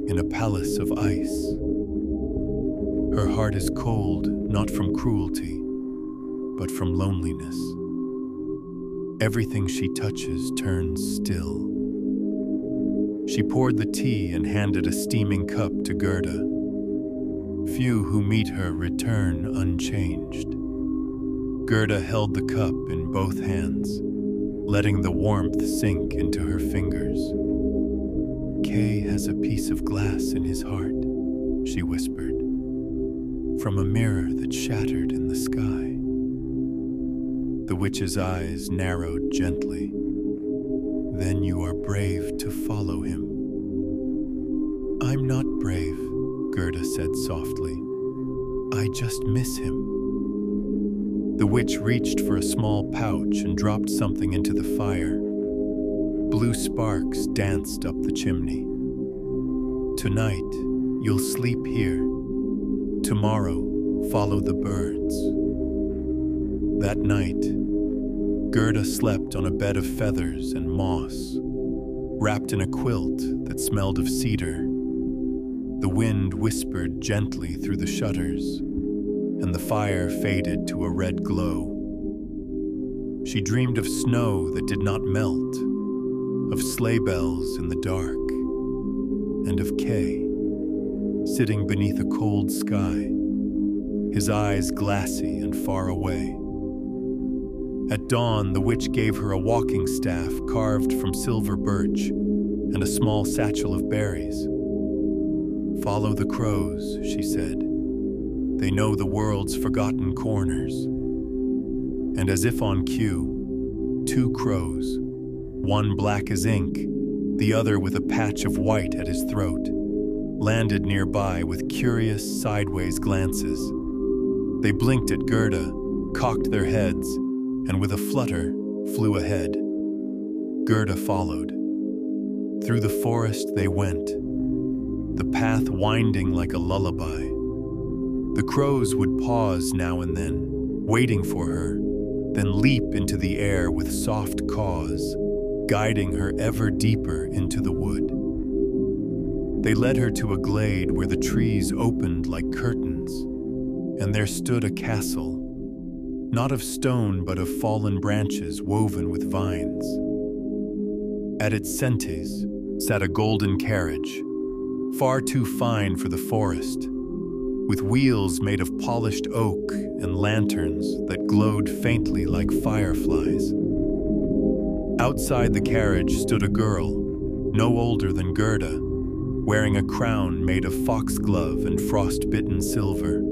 Speaker 1: in a palace of ice. Her heart is cold, not from cruelty, but from loneliness. Everything she touches turns still. She poured the tea and handed a steaming cup to Gerda. Few who meet her return unchanged. Gerda held the cup in both hands, letting the warmth sink into her fingers. Kay has a piece of glass in his heart, she whispered, from a mirror that shattered in the sky. The witch's eyes narrowed gently. Then you are brave to follow him. I'm not brave, Gerda said softly. I just miss him. The witch reached for a small pouch and dropped something into the fire. Blue sparks danced up the chimney. Tonight, you'll sleep here. Tomorrow, follow the birds. That night, Gerda slept on a bed of feathers and moss, wrapped in a quilt that smelled of cedar. The wind whispered gently through the shutters, and the fire faded to a red glow. She dreamed of snow that did not melt, of sleigh bells in the dark, and of Kay, sitting beneath a cold sky, his eyes glassy and far away. At dawn, the witch gave her a walking staff carved from silver birch and a small satchel of berries. Follow the crows, she said. They know the world's forgotten corners. And as if on cue, two crows, one black as ink, the other with a patch of white at his throat, landed nearby with curious sideways glances. They blinked at Gerda, cocked their heads, and with a flutter, flew ahead. Gerda followed. Through the forest they went, the path winding like a lullaby. The crows would pause now and then, waiting for her, then leap into the air with soft caws, guiding her ever deeper into the wood. They led her to a glade where the trees opened like curtains, and there stood a castle, not of stone but of fallen branches woven with vines. At its centres sat a golden carriage, far too fine for the forest, with wheels made of polished oak and lanterns that glowed faintly like fireflies. Outside the carriage stood a girl, no older than Gerda, wearing a crown made of foxglove and frost-bitten silver.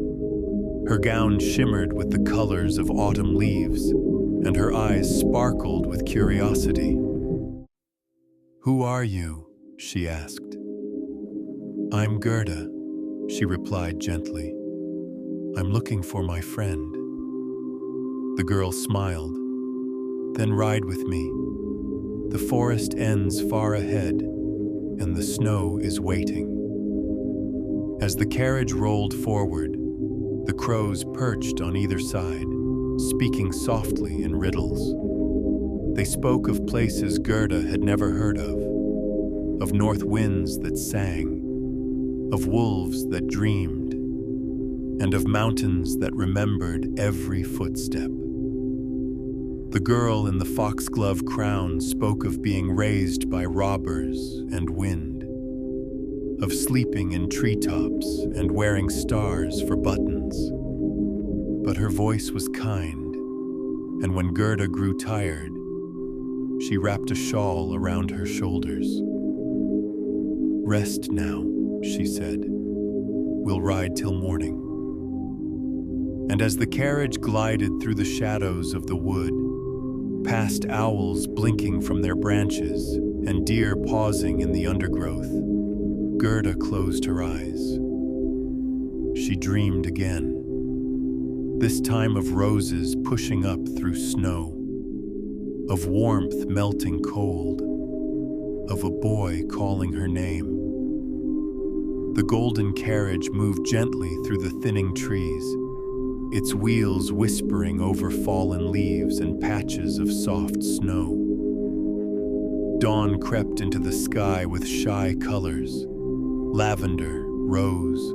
Speaker 1: Her gown shimmered with the colors of autumn leaves, and her eyes sparkled with curiosity. "Who are you?" she asked. "I'm Gerda," she replied gently. "I'm looking for my friend." The girl smiled. "Then ride with me. The forest ends far ahead, and the snow is waiting." As the carriage rolled forward, the crows perched on either side, speaking softly in riddles. They spoke of places Gerda had never heard of north winds that sang, of wolves that dreamed, and of mountains that remembered every footstep. The girl in the foxglove crown spoke of being raised by robbers and wind, of sleeping in treetops and wearing stars for buttons. But her voice was kind, and when Gerda grew tired, she wrapped a shawl around her shoulders. "Rest now," she said. "We'll ride till morning." And as the carriage glided through the shadows of the wood, past owls blinking from their branches and deer pausing in the undergrowth, Gerda closed her eyes. She dreamed again, this time of roses pushing up through snow, of warmth melting cold, of a boy calling her name. The golden carriage moved gently through the thinning trees, its wheels whispering over fallen leaves and patches of soft snow. Dawn crept into the sky with shy colors, lavender, rose,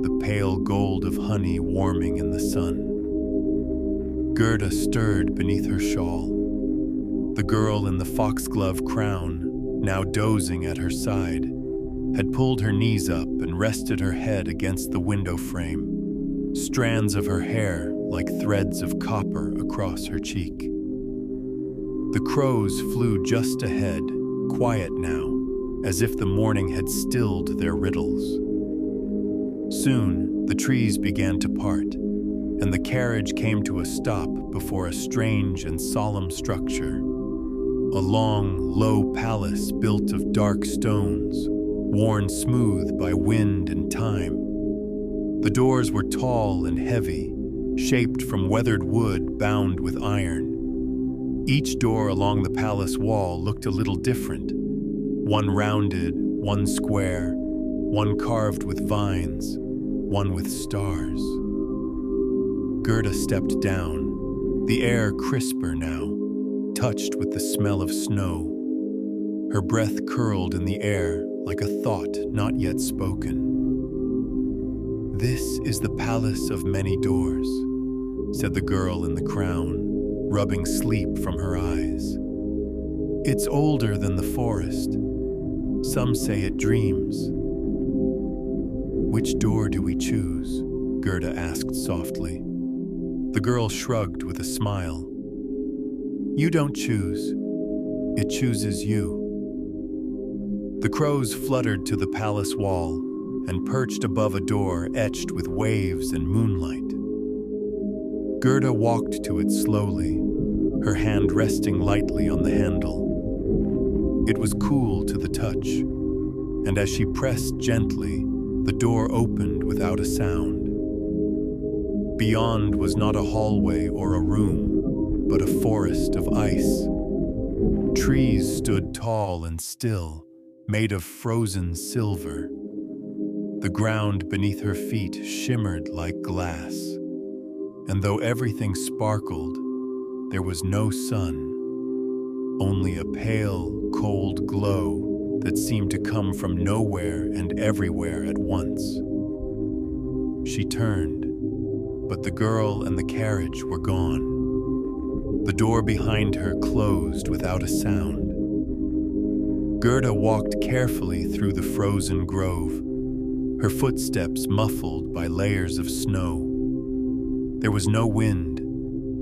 Speaker 1: the pale gold of honey warming in the sun. Gerda stirred beneath her shawl. The girl in the foxglove crown, now dozing at her side, had pulled her knees up and rested her head against the window frame, strands of her hair like threads of copper across her cheek. The crows flew just ahead, quiet now, as if the morning had stilled their riddles. Soon, the trees began to part, and the carriage came to a stop before a strange and solemn structure. A long, low palace built of dark stones, worn smooth by wind and time. The doors were tall and heavy, shaped from weathered wood bound with iron. Each door along the palace wall looked a little different, one rounded, one square, one carved with vines, one with stars. Gerda stepped down, the air crisper now, touched with the smell of snow. Her breath curled in the air like a thought not yet spoken. "This is the palace of many doors," said the girl in the crown, rubbing sleep from her eyes. "It's older than the forest. Some say it dreams." "Which door do we choose?" Gerda asked softly. The girl shrugged with a smile. "You don't choose. It chooses you." The crows fluttered to the palace wall and perched above a door etched with waves and moonlight. Gerda walked to it slowly, her hand resting lightly on the handle. It was cool to the touch, and as she pressed gently, the door opened without a sound. Beyond was not a hallway or a room, but a forest of ice. Trees stood tall and still, made of frozen silver. The ground beneath her feet shimmered like glass, and though everything sparkled, there was no sun, only a pale, cold glow that seemed to come from nowhere and everywhere at once. She turned, but the girl and the carriage were gone. The door behind her closed without a sound. Gerda walked carefully through the frozen grove, her footsteps muffled by layers of snow. There was no wind,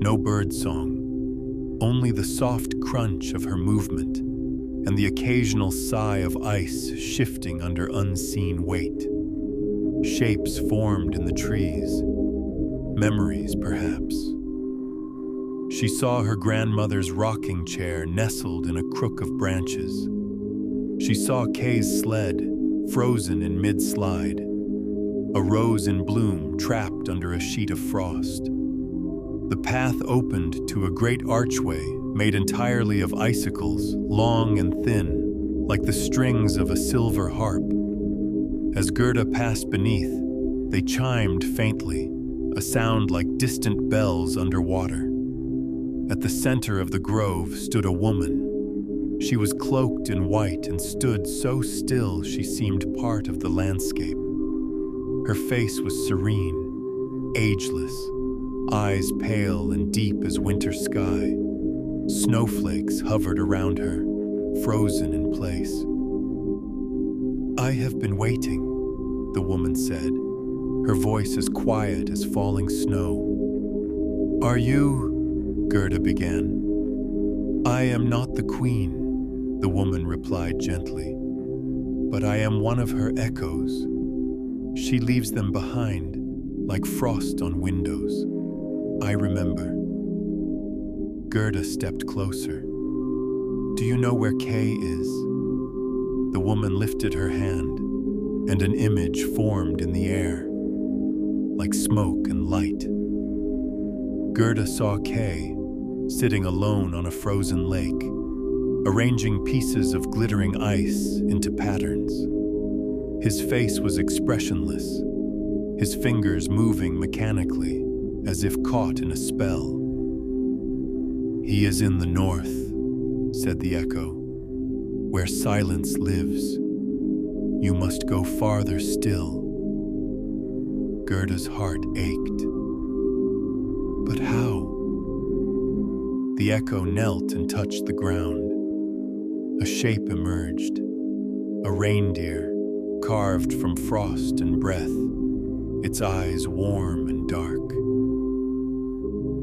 Speaker 1: no birdsong, only the soft crunch of her movement and the occasional sigh of ice shifting under unseen weight. Shapes formed in the trees, memories perhaps. She saw her grandmother's rocking chair nestled in a crook of branches. She saw Kay's sled, frozen in mid-slide, a rose in bloom trapped under a sheet of frost. The path opened to a great archway made entirely of icicles, long and thin, like the strings of a silver harp. As Gerda passed beneath, they chimed faintly, a sound like distant bells underwater. At the center of the grove stood a woman. She was cloaked in white and stood so still she seemed part of the landscape. Her face was serene, ageless, eyes pale and deep as winter sky. Snowflakes hovered around her, frozen in place. "I have been waiting," the woman said, her voice as quiet as falling snow. "Are you?" Gerda began. "I am not the queen," the woman replied gently, "but I am one of her echoes. She leaves them behind, like frost on windows. I remember. Gerda stepped closer. Do you know where Kay is? The woman lifted her hand, and an image formed in the air, like smoke and light. Gerda saw Kay, sitting alone on a frozen lake, arranging pieces of glittering ice into patterns. His face was expressionless, his fingers moving mechanically, as if caught in a spell. He is in the north, said the echo, where silence lives. You must go farther still. Gerda's heart ached. But how? The echo knelt and touched the ground. A shape emerged, a reindeer carved from frost and breath, its eyes warm and dark.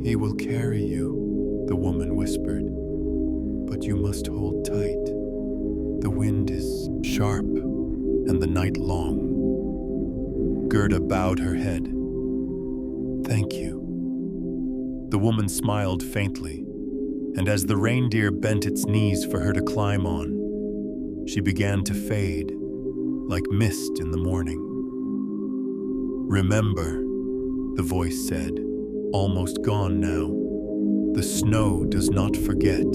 Speaker 1: He will carry you, the woman whispered, but you must hold tight. The wind is sharp and the night long. Gerda bowed her head. Thank you. The woman smiled faintly, and as the reindeer bent its knees for her to climb on, she began to fade, like mist in the morning. Remember, the voice said, almost gone now. The snow does not forget,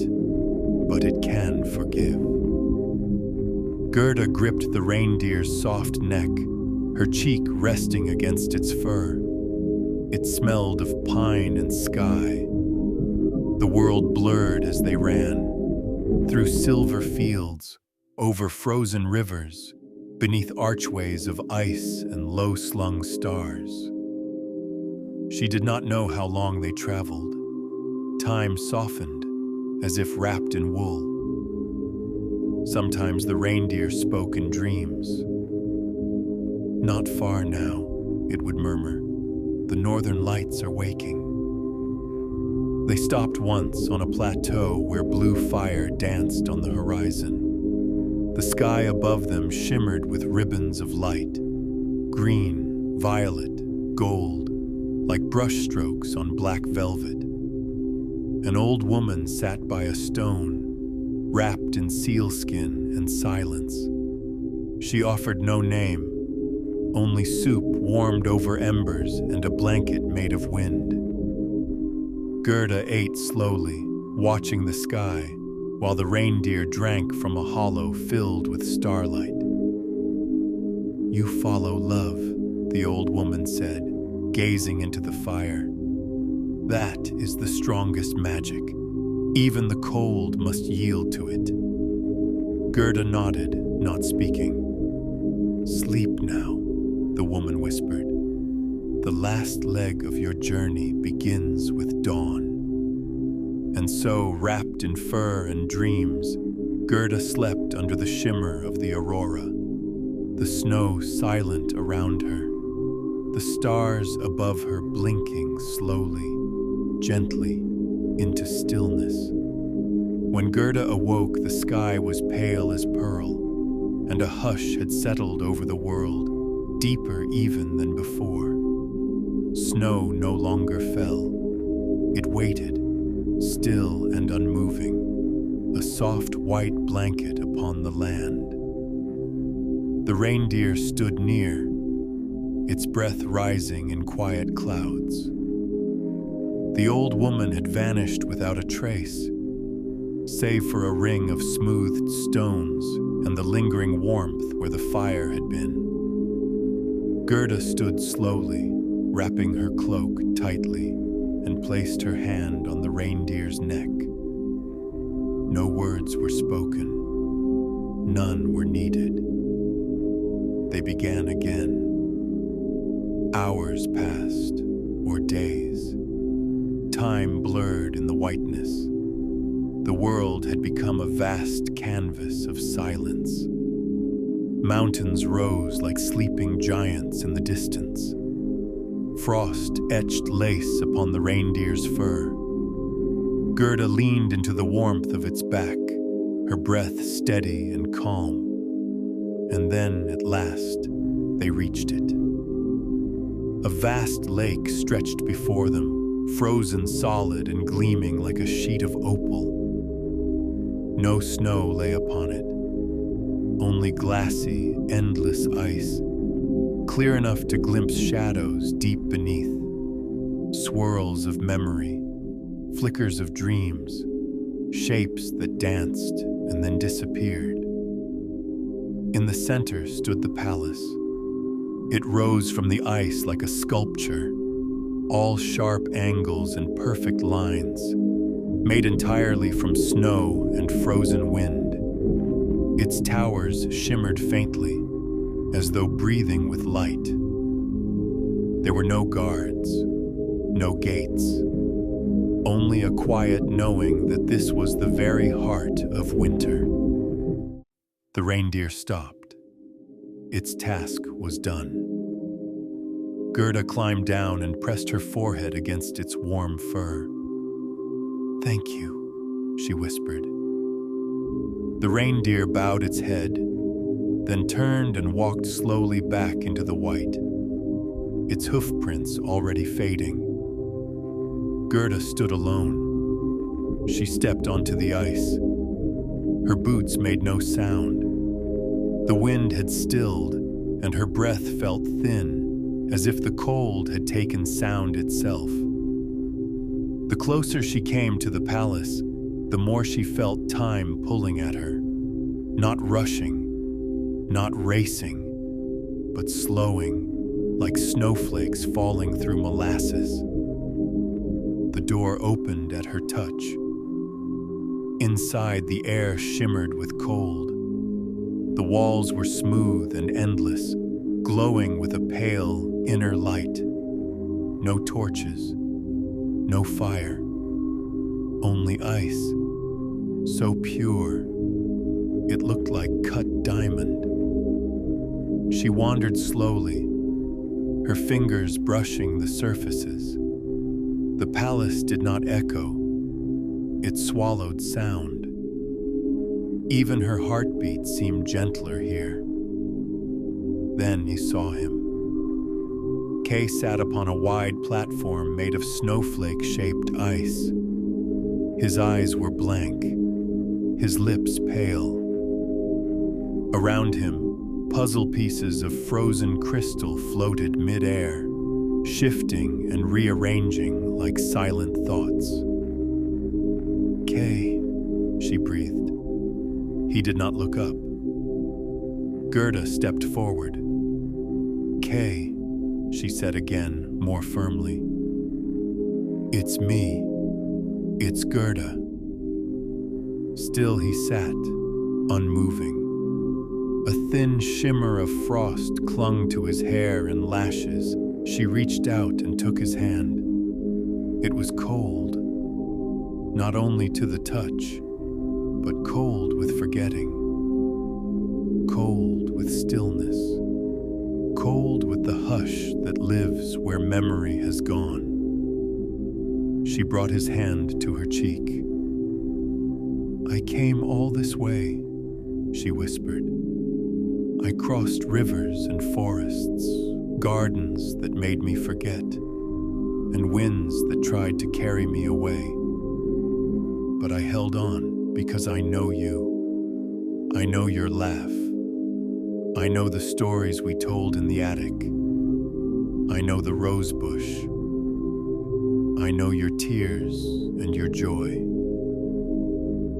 Speaker 1: but it can forgive. Gerda gripped the reindeer's soft neck, her cheek resting against its fur. It smelled of pine and sky. The world blurred as they ran, through silver fields, over frozen rivers, beneath archways of ice and low-slung stars. She did not know how long they traveled. Time softened, as if wrapped in wool. Sometimes the reindeer spoke in dreams. Not far now, it would murmur. The northern lights are waking. They stopped once on a plateau where blue fire danced on the horizon. The sky above them shimmered with ribbons of light, green, violet, gold, like brushstrokes on black velvet. An old woman sat by a stone, wrapped in sealskin and silence. She offered no name, only soup warmed over embers and a blanket made of wind. Gerda ate slowly, watching the sky, while the reindeer drank from a hollow filled with starlight. You follow love, the old woman said, gazing into the fire. That is the strongest magic. Even the cold must yield to it. Gerda nodded, not speaking. Sleep now, the woman whispered. The last leg of your journey begins with dawn. And so, wrapped in fur and dreams, Gerda slept under the shimmer of the aurora, the snow silent around her, the stars above her blinking slowly, gently, into stillness. When Gerda awoke, the sky was pale as pearl, and a hush had settled over the world, deeper even than before. Snow no longer fell. It waited, still and unmoving, a soft white blanket upon the land. The reindeer stood near, its breath rising in quiet clouds. The old woman had vanished without a trace, save for a ring of smoothed stones and the lingering warmth where the fire had been. Gerda stood slowly, wrapping her cloak tightly, and placed her hand on the reindeer's neck. No words were spoken. None were needed. They began again. Hours passed, or days. Time blurred in the whiteness. The world had become a vast canvas of silence. Mountains rose like sleeping giants in the distance. Frost etched lace upon the reindeer's fur. Gerda leaned into the warmth of its back, her breath steady and calm. And then, at last, they reached it. A vast lake stretched before them, frozen solid and gleaming like a sheet of opal. No snow lay upon it, only glassy, endless ice, clear enough to glimpse shadows deep beneath, swirls of memory, flickers of dreams, shapes that danced and then disappeared. In the center stood the palace. It rose from the ice like a sculpture, all sharp angles and perfect lines, made entirely from snow and frozen wind. Its towers shimmered faintly, as though breathing with light. There were no guards, no gates, only a quiet knowing that this was the very heart of winter. The reindeer stopped. Its task was done. Gerda climbed down and pressed her forehead against its warm fur. "Thank you," she whispered. The reindeer bowed its head, then turned and walked slowly back into the white, its hoofprints already fading. Gerda stood alone. She stepped onto the ice. Her boots made no sound. The wind had stilled, and her breath felt thin, as if the cold had taken sound itself. The closer she came to the palace, the more she felt time pulling at her, not rushing, not racing, but slowing, like snowflakes falling through molasses. The door opened at her touch. Inside, the air shimmered with cold. The walls were smooth and endless, glowing with a pale inner light. No torches, no fire, only ice, so pure, it looked like cut diamond. She wandered slowly, her fingers brushing the surfaces. The palace did not echo, it swallowed sound. Even her heartbeat seemed gentler here. Then he saw him. Kay sat upon a wide platform made of snowflake-shaped ice. His eyes were blank, his lips pale. Around him, puzzle pieces of frozen crystal floated mid-air, shifting and rearranging like silent thoughts. "Kay," she breathed. He did not look up. Gerda stepped forward. "Kay," she said again, more firmly. "It's me. It's Gerda." Still he sat, unmoving. A thin shimmer of frost clung to his hair and lashes. She reached out and took his hand. It was cold, not only to the touch, but cold with forgetting. Cold with stillness. Cold with the hush that lives where memory has gone. She brought his hand to her cheek. "I came all this way," she whispered. "I crossed rivers and forests, gardens that made me forget, and winds that tried to carry me away. But I held on because I know you. I know your laugh. I know the stories we told in the attic. I know the rose bush. I know your tears and your joy."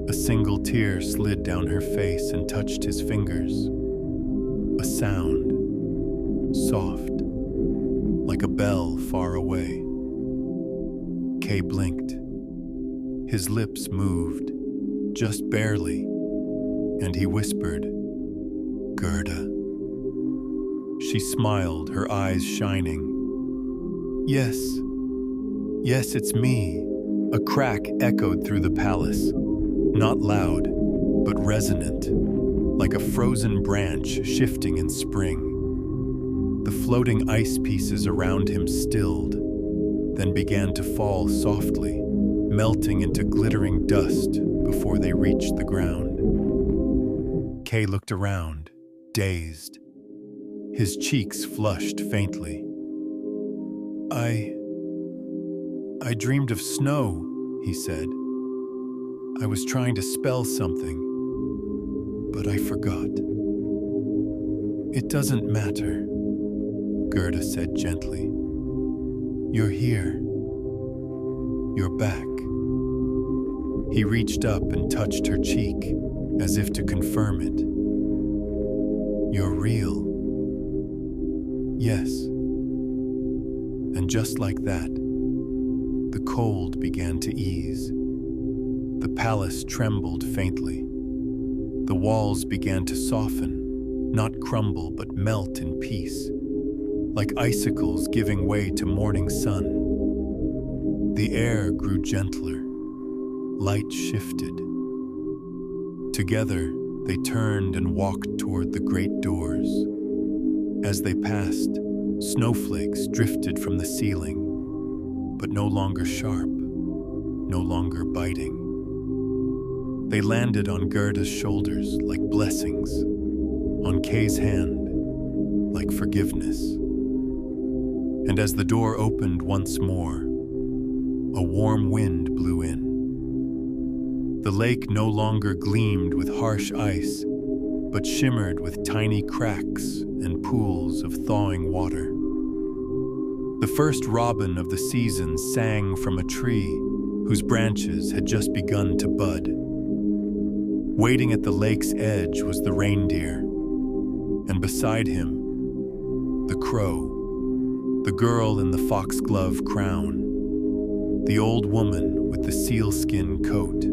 Speaker 1: A single tear slid down her face and touched his fingers. A sound, soft, like a bell far away. Kay blinked. His lips moved, just barely, and he whispered, "Gerda." She smiled, her eyes shining. Yes, it's me." A crack echoed through the palace, not loud, but resonant, like a frozen branch shifting in spring. The floating ice pieces around him stilled, then began to fall softly, melting into glittering dust before they reached the ground. Kay looked around, dazed. His cheeks flushed faintly. I dreamed of snow, he said. I was trying to spell something, but I forgot. It doesn't matter, Gerda said gently. You're here. You're back. He reached up and touched her cheek, as if to confirm it. You're real. Yes. And just like that, the cold began to ease. The palace trembled faintly. The walls began to soften, not crumble but melt in peace, like icicles giving way to morning sun. The air grew gentler. Light shifted. Together, they turned and walked toward the great doors. As they passed, snowflakes drifted from the ceiling, but no longer sharp, no longer biting. They landed on Gerda's shoulders like blessings, on Kay's hand like forgiveness. And as the door opened once more, a warm wind blew in. The lake no longer gleamed with harsh ice, but shimmered with tiny cracks and pools of thawing water. The first robin of the season sang from a tree whose branches had just begun to bud. Waiting at the lake's edge was the reindeer, and beside him, the crow, the girl in the foxglove crown, the old woman with the sealskin coat.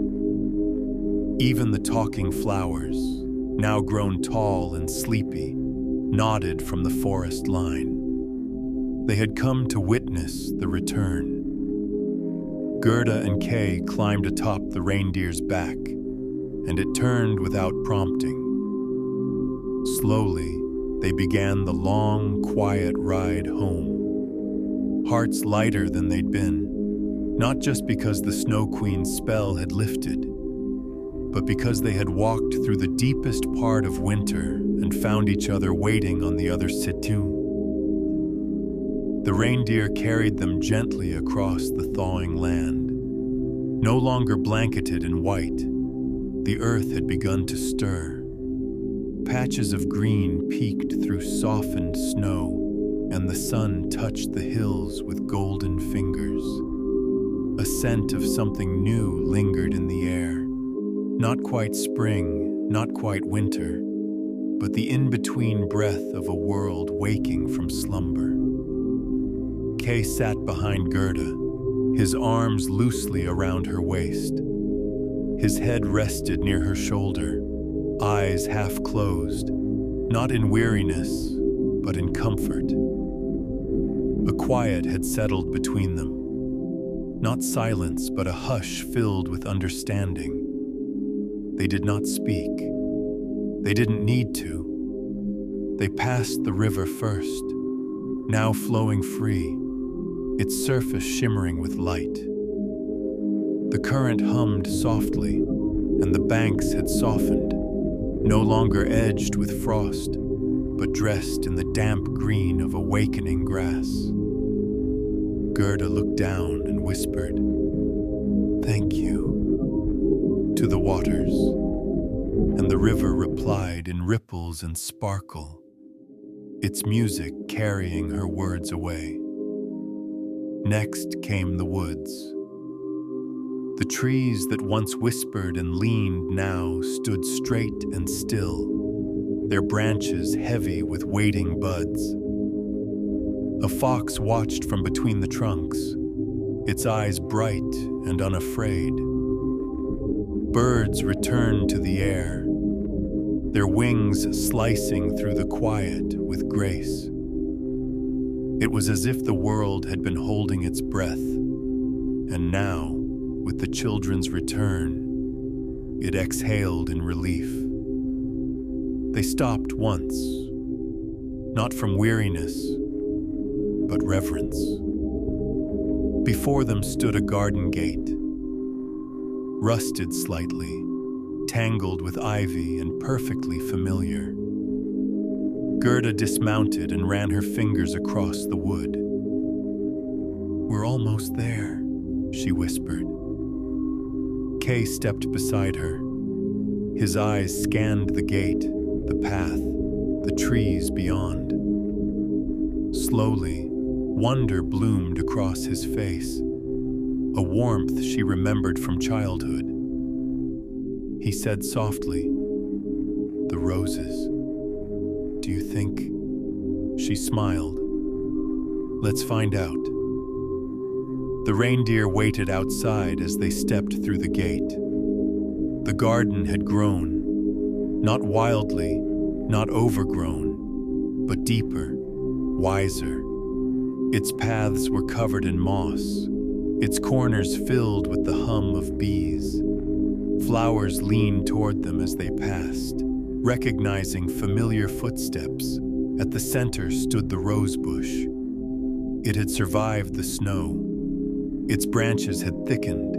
Speaker 1: Even the talking flowers, now grown tall and sleepy, nodded from the forest line. They had come to witness the return. Gerda and Kay climbed atop the reindeer's back, and it turned without prompting. Slowly, they began the long, quiet ride home. Hearts lighter than they'd been, not just because the Snow Queen's spell had lifted, but because they had walked through the deepest part of winter and found each other waiting on the other situ. The reindeer carried them gently across the thawing land. No longer blanketed in white, the earth had begun to stir. Patches of green peeked through softened snow, and the sun touched the hills with golden fingers. A scent of something new lingered in the air. Not quite spring, not quite winter, but the in-between breath of a world waking from slumber. Kay sat behind Gerda, his arms loosely around her waist. His head rested near her shoulder, eyes half closed, not in weariness, but in comfort. A quiet had settled between them. Not silence, but a hush filled with understanding. They did not speak. They didn't need to. They passed the river first, now flowing free, its surface shimmering with light. The current hummed softly, and the banks had softened, no longer edged with frost, but dressed in the damp green of awakening grass. Gerda looked down and whispered, "Thank you," to the waters, and the river replied in ripples and sparkle, its music carrying her words away. Next came the woods. The trees that once whispered and leaned now stood straight and still, their branches heavy with waiting buds. A fox watched from between the trunks, its eyes bright and unafraid. Birds returned to the air, their wings slicing through the quiet with grace. It was as if the world had been holding its breath, and now, with the children's return, it exhaled in relief. They stopped once, not from weariness, but reverence. Before them stood a garden gate, rusted slightly, tangled with ivy and perfectly familiar. Gerda dismounted and ran her fingers across the wood. "We're almost there," she whispered. Kay stepped beside her. His eyes scanned the gate, the path, the trees beyond. Slowly, wonder bloomed across his face, a warmth she remembered from childhood. He said softly, "The roses. Do you think?" She smiled. "Let's find out." The reindeer waited outside as they stepped through the gate. The garden had grown, not wildly, not overgrown, but deeper, wiser. Its paths were covered in moss, its corners filled with the hum of bees. Flowers leaned toward them as they passed, recognizing familiar footsteps. At the center stood the rose bush. It had survived the snow. Its branches had thickened.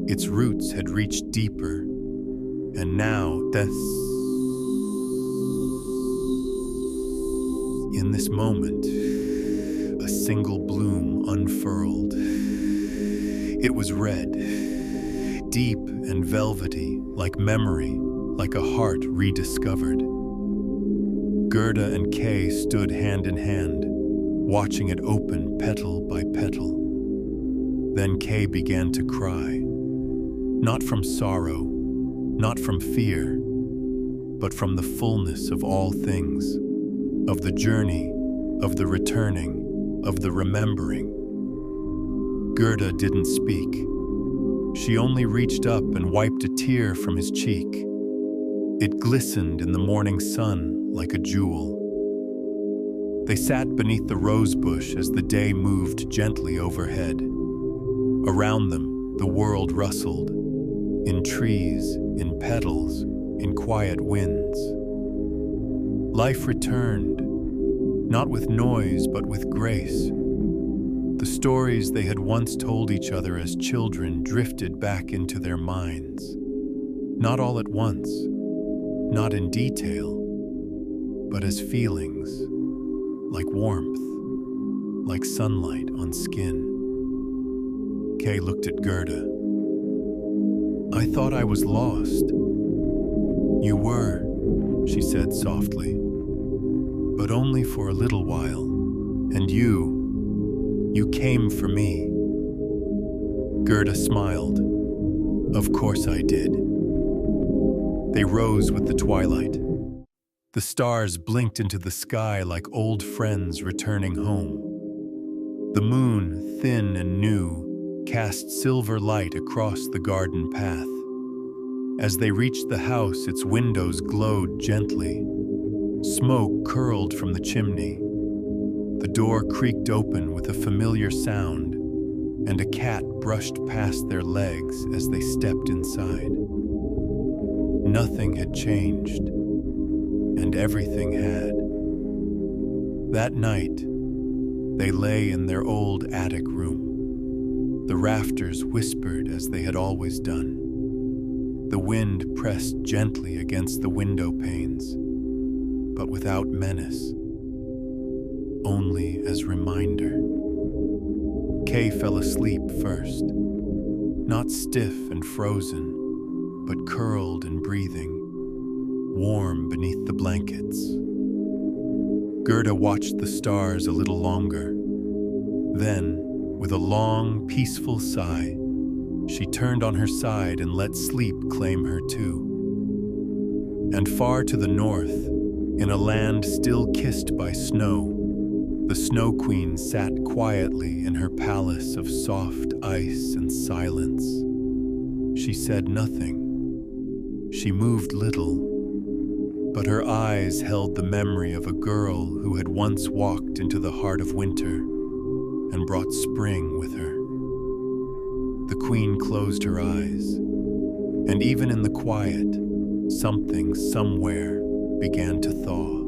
Speaker 1: Its roots had reached deeper. And now, in this moment, a single bloom unfurled. It was red, deep and velvety, like memory, like a heart rediscovered. Gerda and Kay stood hand in hand, watching it open petal by petal. Then Kay began to cry, not from sorrow, not from fear, but from the fullness of all things, of the journey, of the returning, of the remembering. Gerda didn't speak. She only reached up and wiped a tear from his cheek. It glistened in the morning sun like a jewel. They sat beneath the rose bush as the day moved gently overhead. Around them, the world rustled, in trees, in petals, in quiet winds. Life returned, not with noise but with grace. The stories they had once told each other as children drifted back into their minds. Not all at once, not in detail, but as feelings, like warmth, like sunlight on skin. Kay looked at Gerda. "I thought I was lost." "You were," she said softly, "but only for a little while. And you came for me." Gerda smiled. "Of course I did." They rose with the twilight. The stars blinked into the sky like old friends returning home. The moon, thin and new, cast silver light across the garden path. As they reached the house, its windows glowed gently. Smoke curled from the chimney. The door creaked open with a familiar sound, and a cat brushed past their legs as they stepped inside. Nothing had changed, and everything had. That night, they lay in their old attic room. The rafters whispered as they had always done. The wind pressed gently against the window panes, but without menace, only as reminder. Kay fell asleep first, not stiff and frozen, but curled and breathing, warm beneath the blankets. Gerda watched the stars a little longer. Then, with a long, peaceful sigh, she turned on her side and let sleep claim her too. And far to the north, in a land still kissed by snow, the Snow Queen sat quietly in her palace of soft ice and silence. She said nothing. She moved little, but her eyes held the memory of a girl who had once walked into the heart of winter and brought spring with her. The queen closed her eyes, and even in the quiet, something somewhere began to thaw.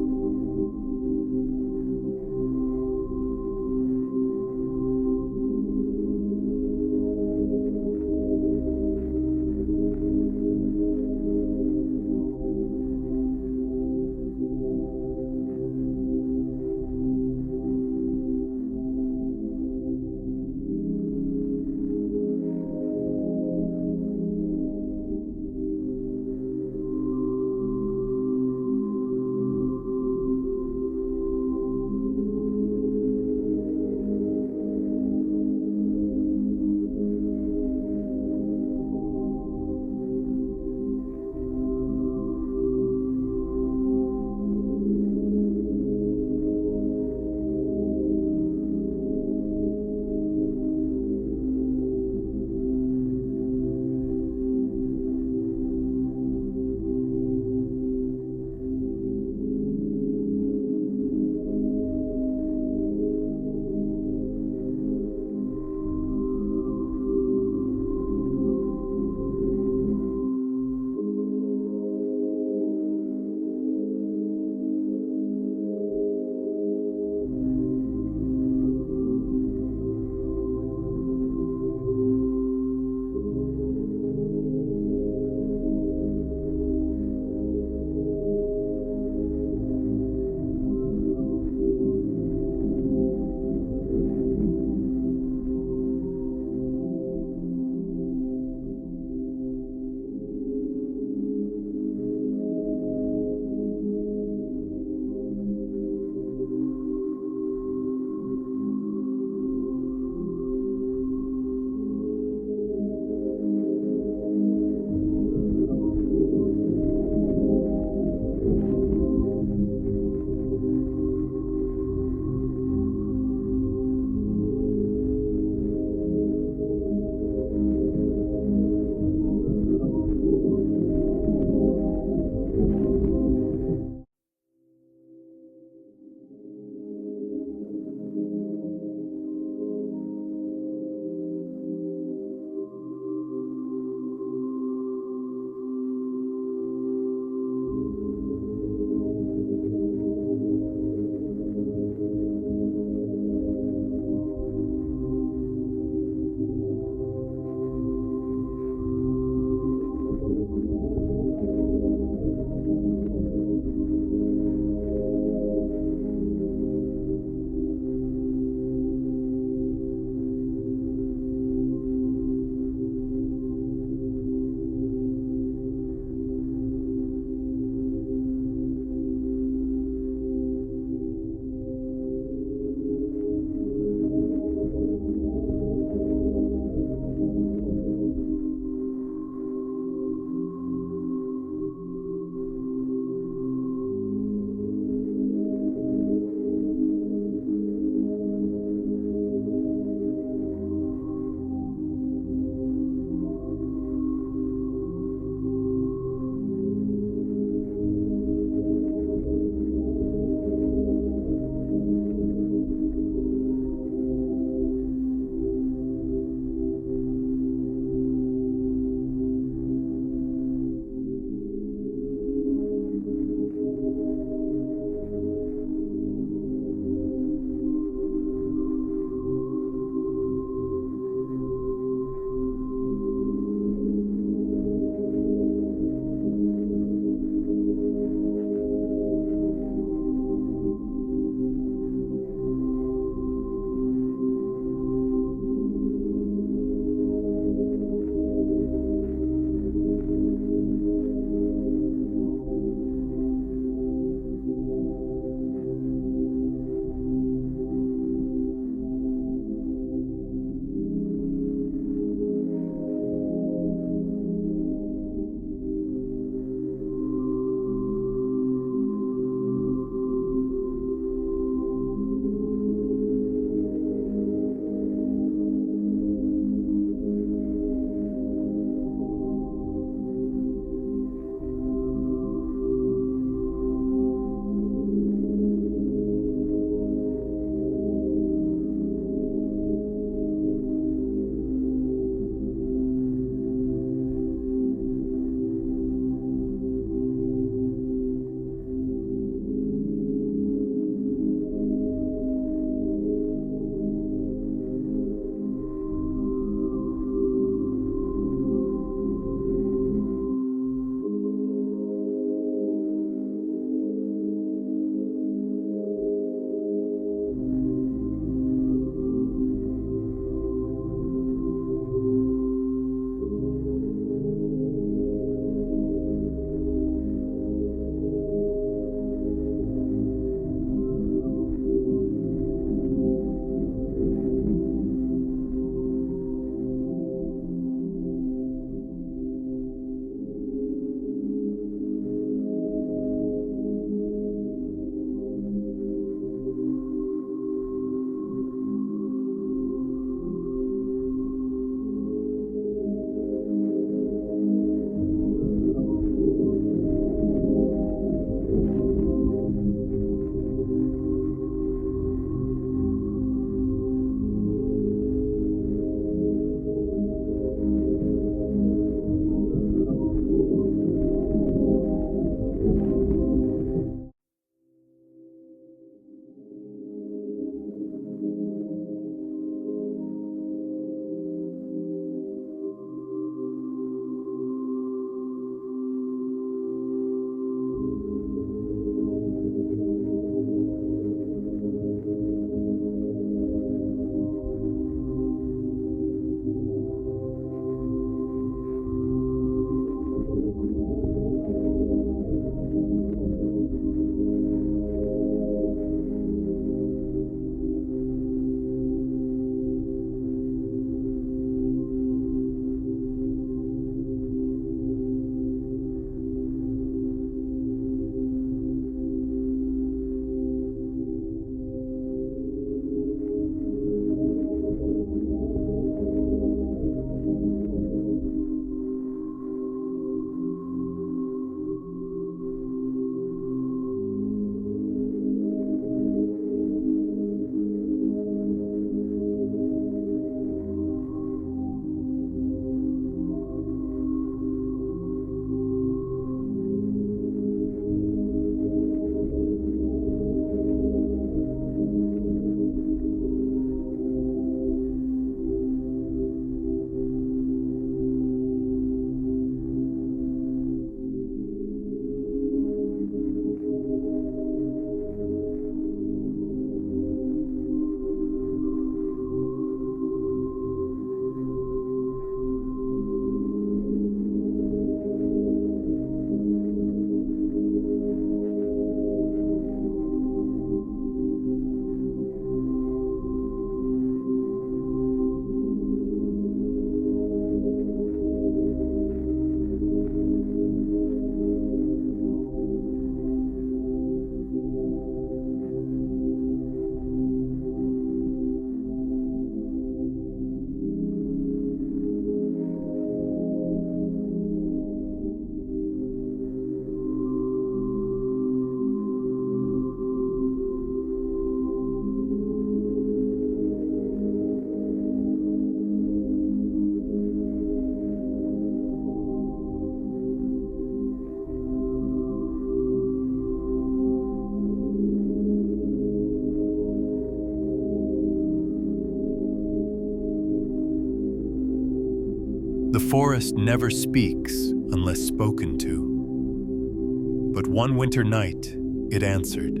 Speaker 1: forest never speaks unless spoken to. But one winter night, it answered.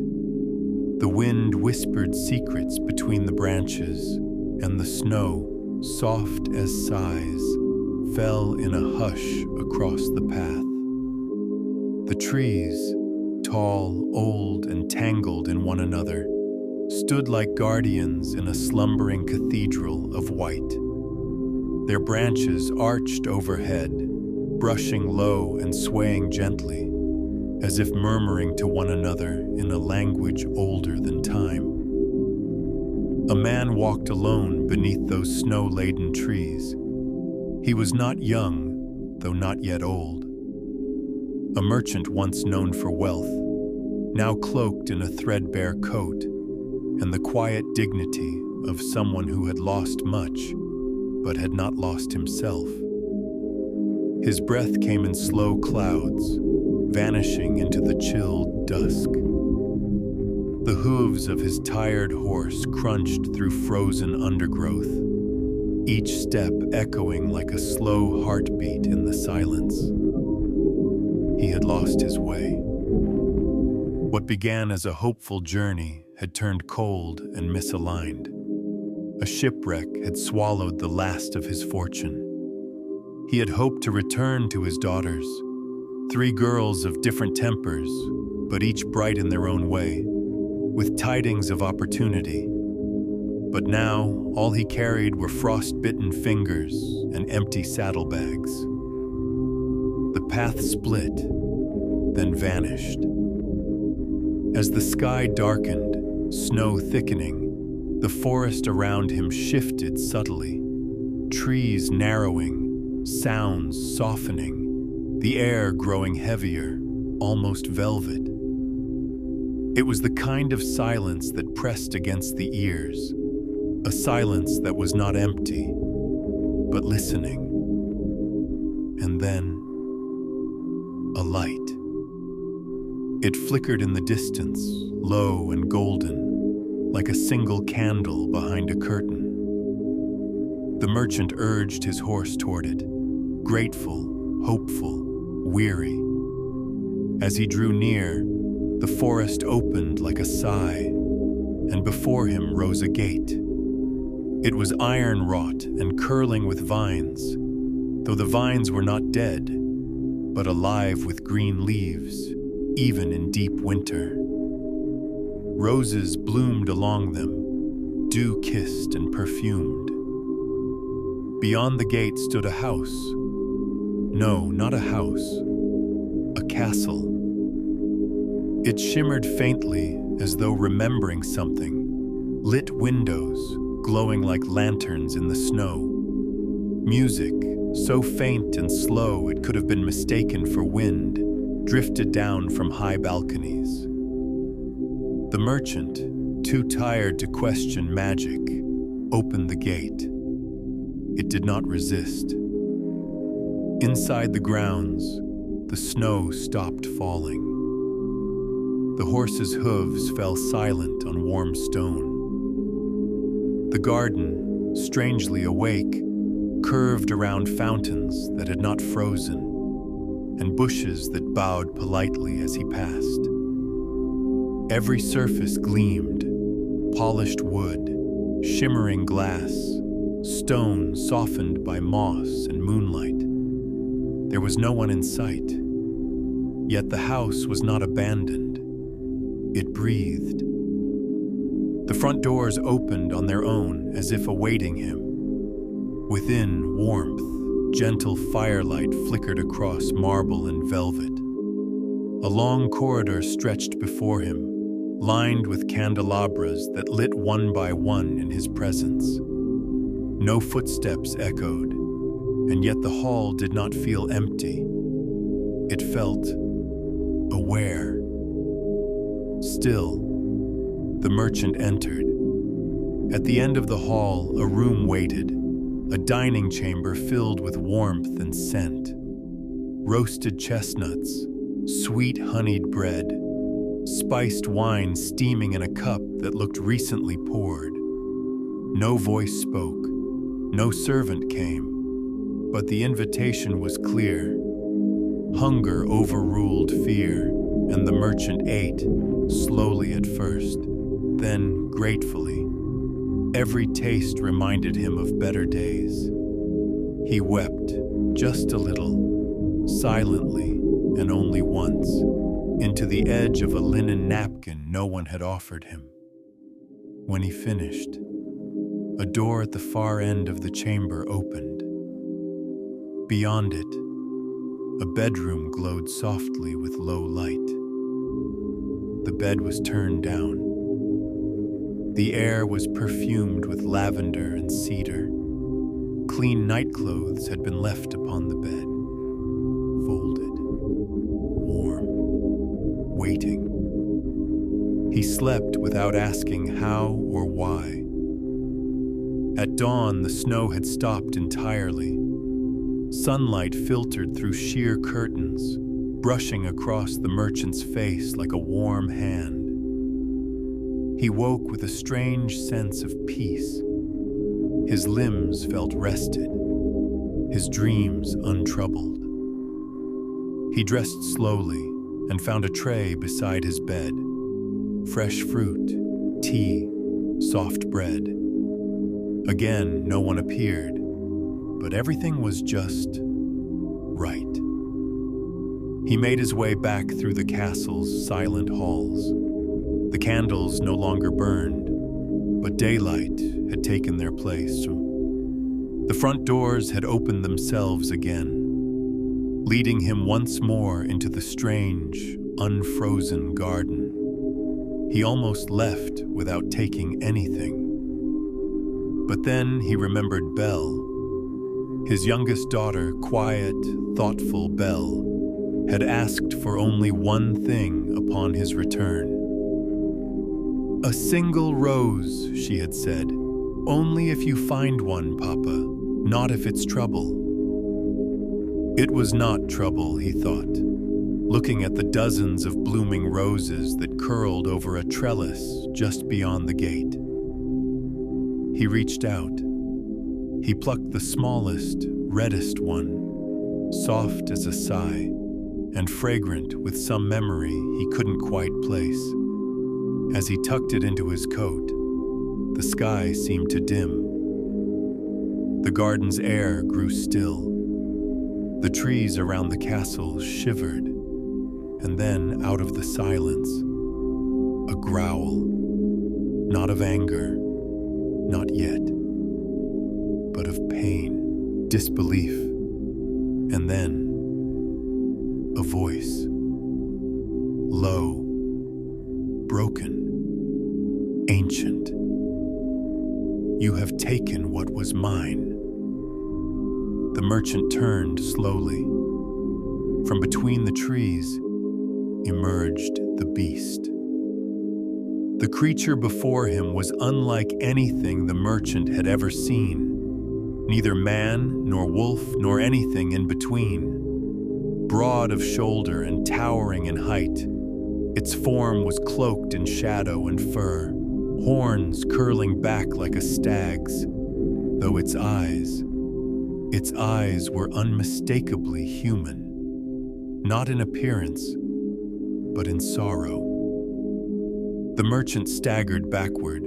Speaker 1: The wind whispered secrets between the branches, and the snow, soft as sighs, fell in a hush across the path. The trees, tall, old, and tangled in one another, stood like guardians in a slumbering cathedral of white. Their branches arched overhead, brushing low and swaying gently, as if murmuring to one another in a language older than time. A man walked alone beneath those snow-laden trees. He was not young, though not yet old. A merchant once known for wealth, now cloaked in a threadbare coat, and the quiet dignity of someone who had lost much, but had not lost himself. His breath came in slow clouds, vanishing into the chilled dusk. The hooves of his tired horse crunched through frozen undergrowth, each step echoing like a slow heartbeat in the silence. He had lost his way. What began as a hopeful journey had turned cold and misaligned. A shipwreck had swallowed the last of his fortune. He had hoped to return to his daughters, 3 girls of different tempers, but each bright in their own way, with tidings of opportunity. But now, all he carried were frost-bitten fingers and empty saddlebags. The path split, then vanished. As the sky darkened, snow thickening, the forest around him shifted subtly, trees narrowing, sounds softening, the air growing heavier, almost velvet. It was the kind of silence that pressed against the ears, a silence that was not empty, but listening. And then, a light. It flickered in the distance, low and golden, like a single candle behind a curtain. The merchant urged his horse toward it, grateful, hopeful, weary. As he drew near, the forest opened like a sigh, and before him rose a gate. It was iron-wrought and curling with vines, though the vines were not dead, but alive with green leaves, even in deep winter. Roses bloomed along them, dew-kissed and perfumed. Beyond the gate stood a house. No, not a house, a castle. It shimmered faintly as though remembering something, lit windows glowing like lanterns in the snow. Music, so faint and slow it could have been mistaken for wind, drifted down from high balconies. The merchant, too tired to question magic, opened the gate. It did not resist. Inside the grounds, the snow stopped falling. The horse's hooves fell silent on warm stone. The garden, strangely awake, curved around fountains that had not frozen, and bushes that bowed politely as he passed. Every surface gleamed, polished wood, shimmering glass, stone softened by moss and moonlight. There was no one in sight, yet the house was not abandoned. It breathed. The front doors opened on their own as if awaiting him. Within, warmth, gentle firelight flickered across marble and velvet. A long corridor stretched before him, lined with candelabras that lit one by one in his presence. No footsteps echoed, and yet the hall did not feel empty. It felt aware. Still, the merchant entered. At the end of the hall, a room waited, a dining chamber filled with warmth and scent. Roasted chestnuts, sweet honeyed bread, spiced wine steaming in a cup that looked recently poured. No voice spoke, no servant came, But the invitation was clear. Hunger overruled fear, and the merchant ate, slowly at first, then gratefully. Every taste reminded him of better days. He wept, just a little, silently and only once, into the edge of a linen napkin no one had offered him. When he finished, a door at the far end of the chamber opened. Beyond it, a bedroom glowed softly with low light. The bed was turned down. The air was perfumed with lavender and cedar. Clean nightclothes had been left upon the bed, folded, warm, waiting. He slept without asking how or why. At dawn, the snow had stopped entirely. Sunlight filtered through sheer curtains, brushing across the merchant's face like a warm hand. He woke with a strange sense of peace. His limbs felt rested, his dreams untroubled. He dressed slowly and found a tray beside his bed. Fresh fruit, tea, soft bread. Again, no one appeared, but everything was just right. He made his way back through the castle's silent halls. The candles no longer burned, but daylight had taken their place. The front doors had opened themselves again, leading him once more into the strange, unfrozen garden. He almost left without taking anything. But then he remembered Belle. His youngest daughter, quiet, thoughtful Belle, had asked for only one thing upon his return. "A single rose," she had said. "Only if you find one, Papa, not if it's trouble." It was not trouble, he thought, looking at the dozens of blooming roses that curled over a trellis just beyond the gate. He reached out. He plucked the smallest, reddest one, soft as a sigh, and fragrant with some memory he couldn't quite place. As he tucked it into his coat, the sky seemed to dim. The garden's air grew still. The trees around the castle shivered, and then, out of the silence, a growl, not of anger, not yet, but of pain, disbelief, and then a voice, low, broken, ancient. "You have taken what was mine." The merchant turned slowly. From between the trees emerged the beast. The creature before him was unlike anything the merchant had ever seen. Neither man, nor wolf, nor anything in between. Broad of shoulder and towering in height, its form was cloaked in shadow and fur, horns curling back like a stag's, though its eyes were unmistakably human, not in appearance, but in sorrow. The merchant staggered backward,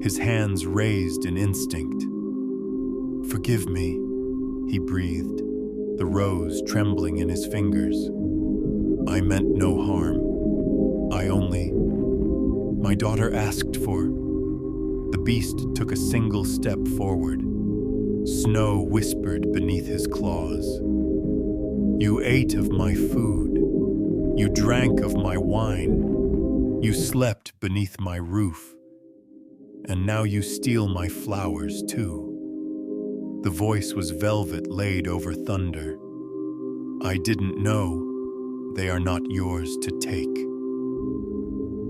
Speaker 1: his hands raised in instinct. "Forgive me," he breathed, the rose trembling in his fingers. "I meant no harm. My daughter asked for..." The beast took a single step forward. Snow whispered beneath his claws. "You ate of my food. You drank of my wine. You slept beneath my roof. And now you steal my flowers too." The voice was velvet laid over thunder. "I didn't know. They are not yours to take."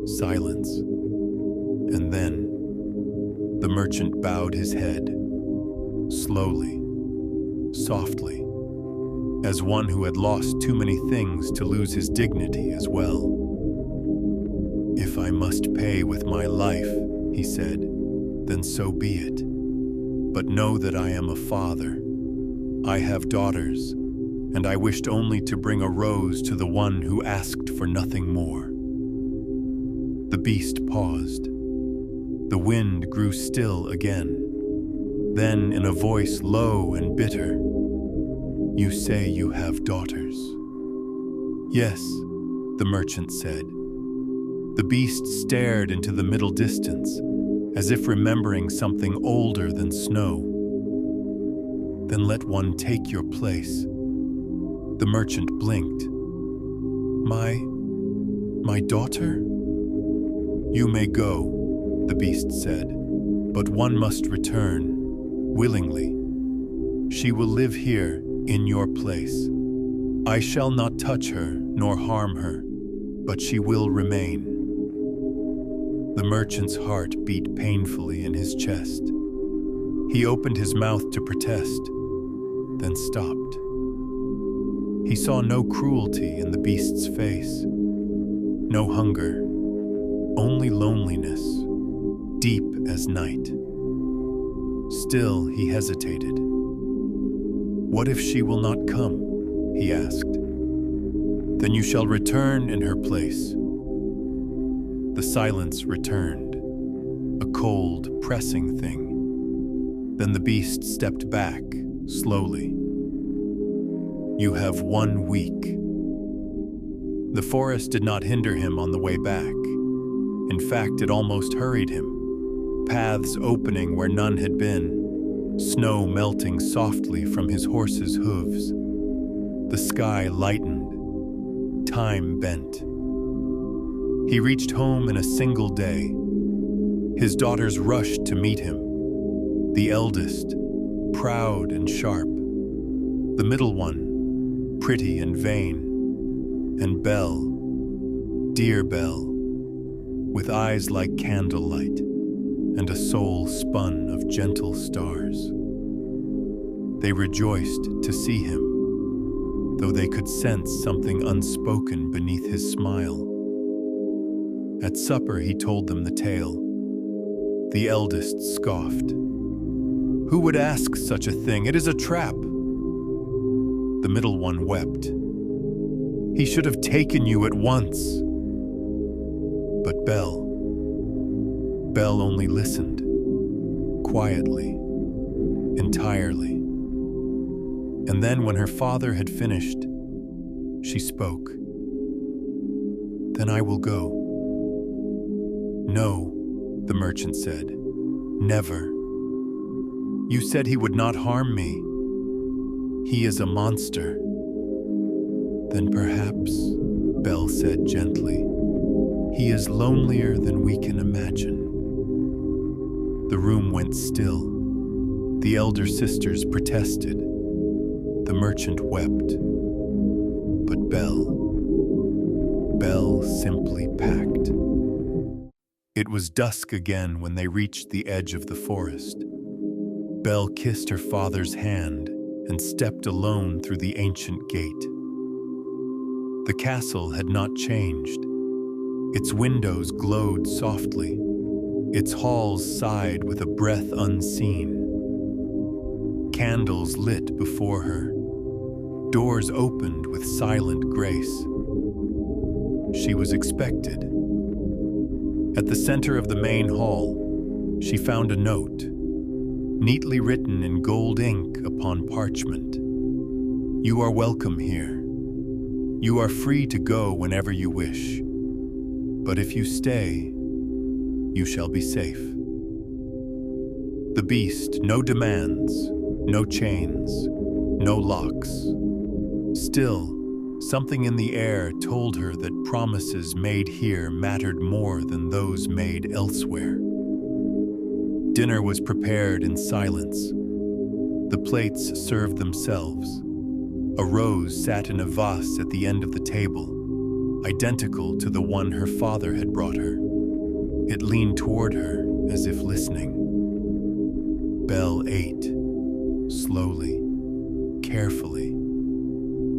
Speaker 1: Silence. And then the merchant bowed his head, slowly, softly, as one who had lost too many things to lose his dignity as well. "If I must pay with my life," he said, "then so be it. But know that I am a father, I have daughters, and I wished only to bring a rose to the one who asked for nothing more." The beast paused. The wind grew still again. Then, in a voice low and bitter, "You say you have daughters." "Yes," the merchant said. The beast stared into the middle distance, as if remembering something older than snow. "Then let one take your place." The merchant blinked. My daughter?" "You may go," the beast said, "but one must return, willingly. She will live here in your place. I shall not touch her nor harm her, but she will remain." The merchant's heart beat painfully in his chest. He opened his mouth to protest, then stopped. He saw no cruelty in the beast's face, no hunger, only loneliness, deep as night. Still, he hesitated. "What if she will not come?" he asked. "Then you shall return in her place." The silence returned, a cold, pressing thing. Then the beast stepped back, slowly. "You have 1 week." The forest did not hinder him on the way back. In fact, it almost hurried him, paths opening where none had been, snow melting softly from his horse's hooves. The sky lightened, time bent. He reached home in a single day. His daughters rushed to meet him. The eldest, proud and sharp. The middle one, pretty and vain. And Belle, dear Belle, with eyes like candlelight and a soul spun of gentle stars. They rejoiced to see him, though they could sense something unspoken beneath his smile. At supper he told them the tale. The eldest scoffed. "Who would ask such a thing? It is a trap." The middle one wept. "He should have taken you at once." But Belle only listened, quietly, entirely. And then when her father had finished, she spoke. "Then I will go." "No," the merchant said, "never. You said he would not harm me. He is a monster." "Then perhaps," Belle said gently, "he is lonelier than we can imagine." The room went still. The elder sisters protested. The merchant wept. But Belle simply packed. It was dusk again when they reached the edge of the forest. Belle kissed her father's hand and stepped alone through the ancient gate. The castle had not changed. Its windows glowed softly. Its halls sighed with a breath unseen. Candles lit before her. Doors opened with silent grace. She was expected. At the center of the main hall, she found a note, neatly written in gold ink upon parchment. "You are welcome here. You are free to go whenever you wish. But if you stay, you shall be safe." The beast, no demands, no chains, no locks. Still, something in the air told her that promises made here mattered more than those made elsewhere. Dinner was prepared in silence. The plates served themselves. A rose sat in a vase at the end of the table, identical to the one her father had brought her. It leaned toward her as if listening. Belle ate, slowly, carefully,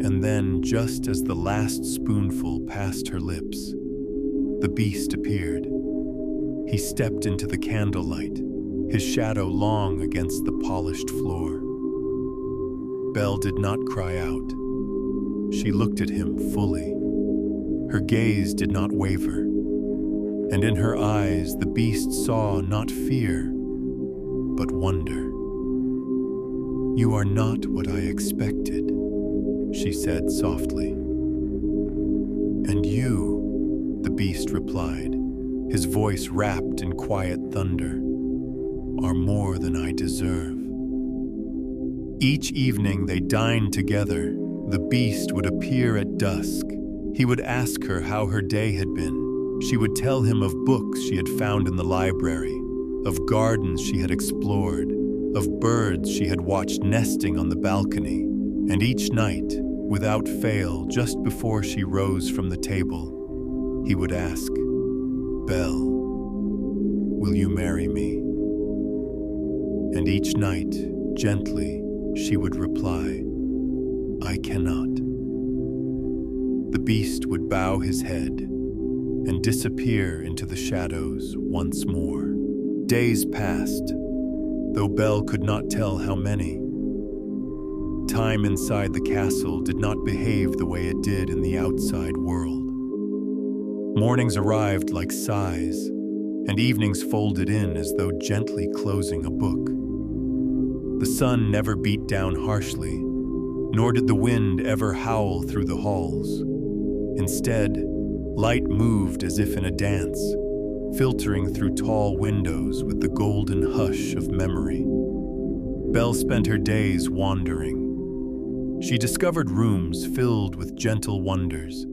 Speaker 1: and then, just as the last spoonful passed her lips, the beast appeared. He stepped into the candlelight, his shadow long against the polished floor. Belle did not cry out. She looked at him fully. Her gaze did not waver, and in her eyes the beast saw not fear, but wonder. "You are not what I expected," she said softly. "And you," the beast replied, his voice wrapped in quiet thunder, "are more than I deserve." Each evening they dined together. The beast would appear at dusk. He would ask her how her day had been. She would tell him of books she had found in the library, of gardens she had explored, of birds she had watched nesting on the balcony, and each night, without fail, just before she rose from the table, he would ask, "Belle, will you marry me?" And each night, gently, she would reply, "I cannot." The beast would bow his head and disappear into the shadows once more. Days passed, though Belle could not tell how many. Time inside the castle did not behave the way it did in the outside world. Mornings arrived like sighs, and evenings folded in as though gently closing a book. The sun never beat down harshly, nor did the wind ever howl through the halls. Instead, light moved as if in a dance, filtering through tall windows with the golden hush of memory. Belle spent her days wandering. She discovered rooms filled with gentle wonders,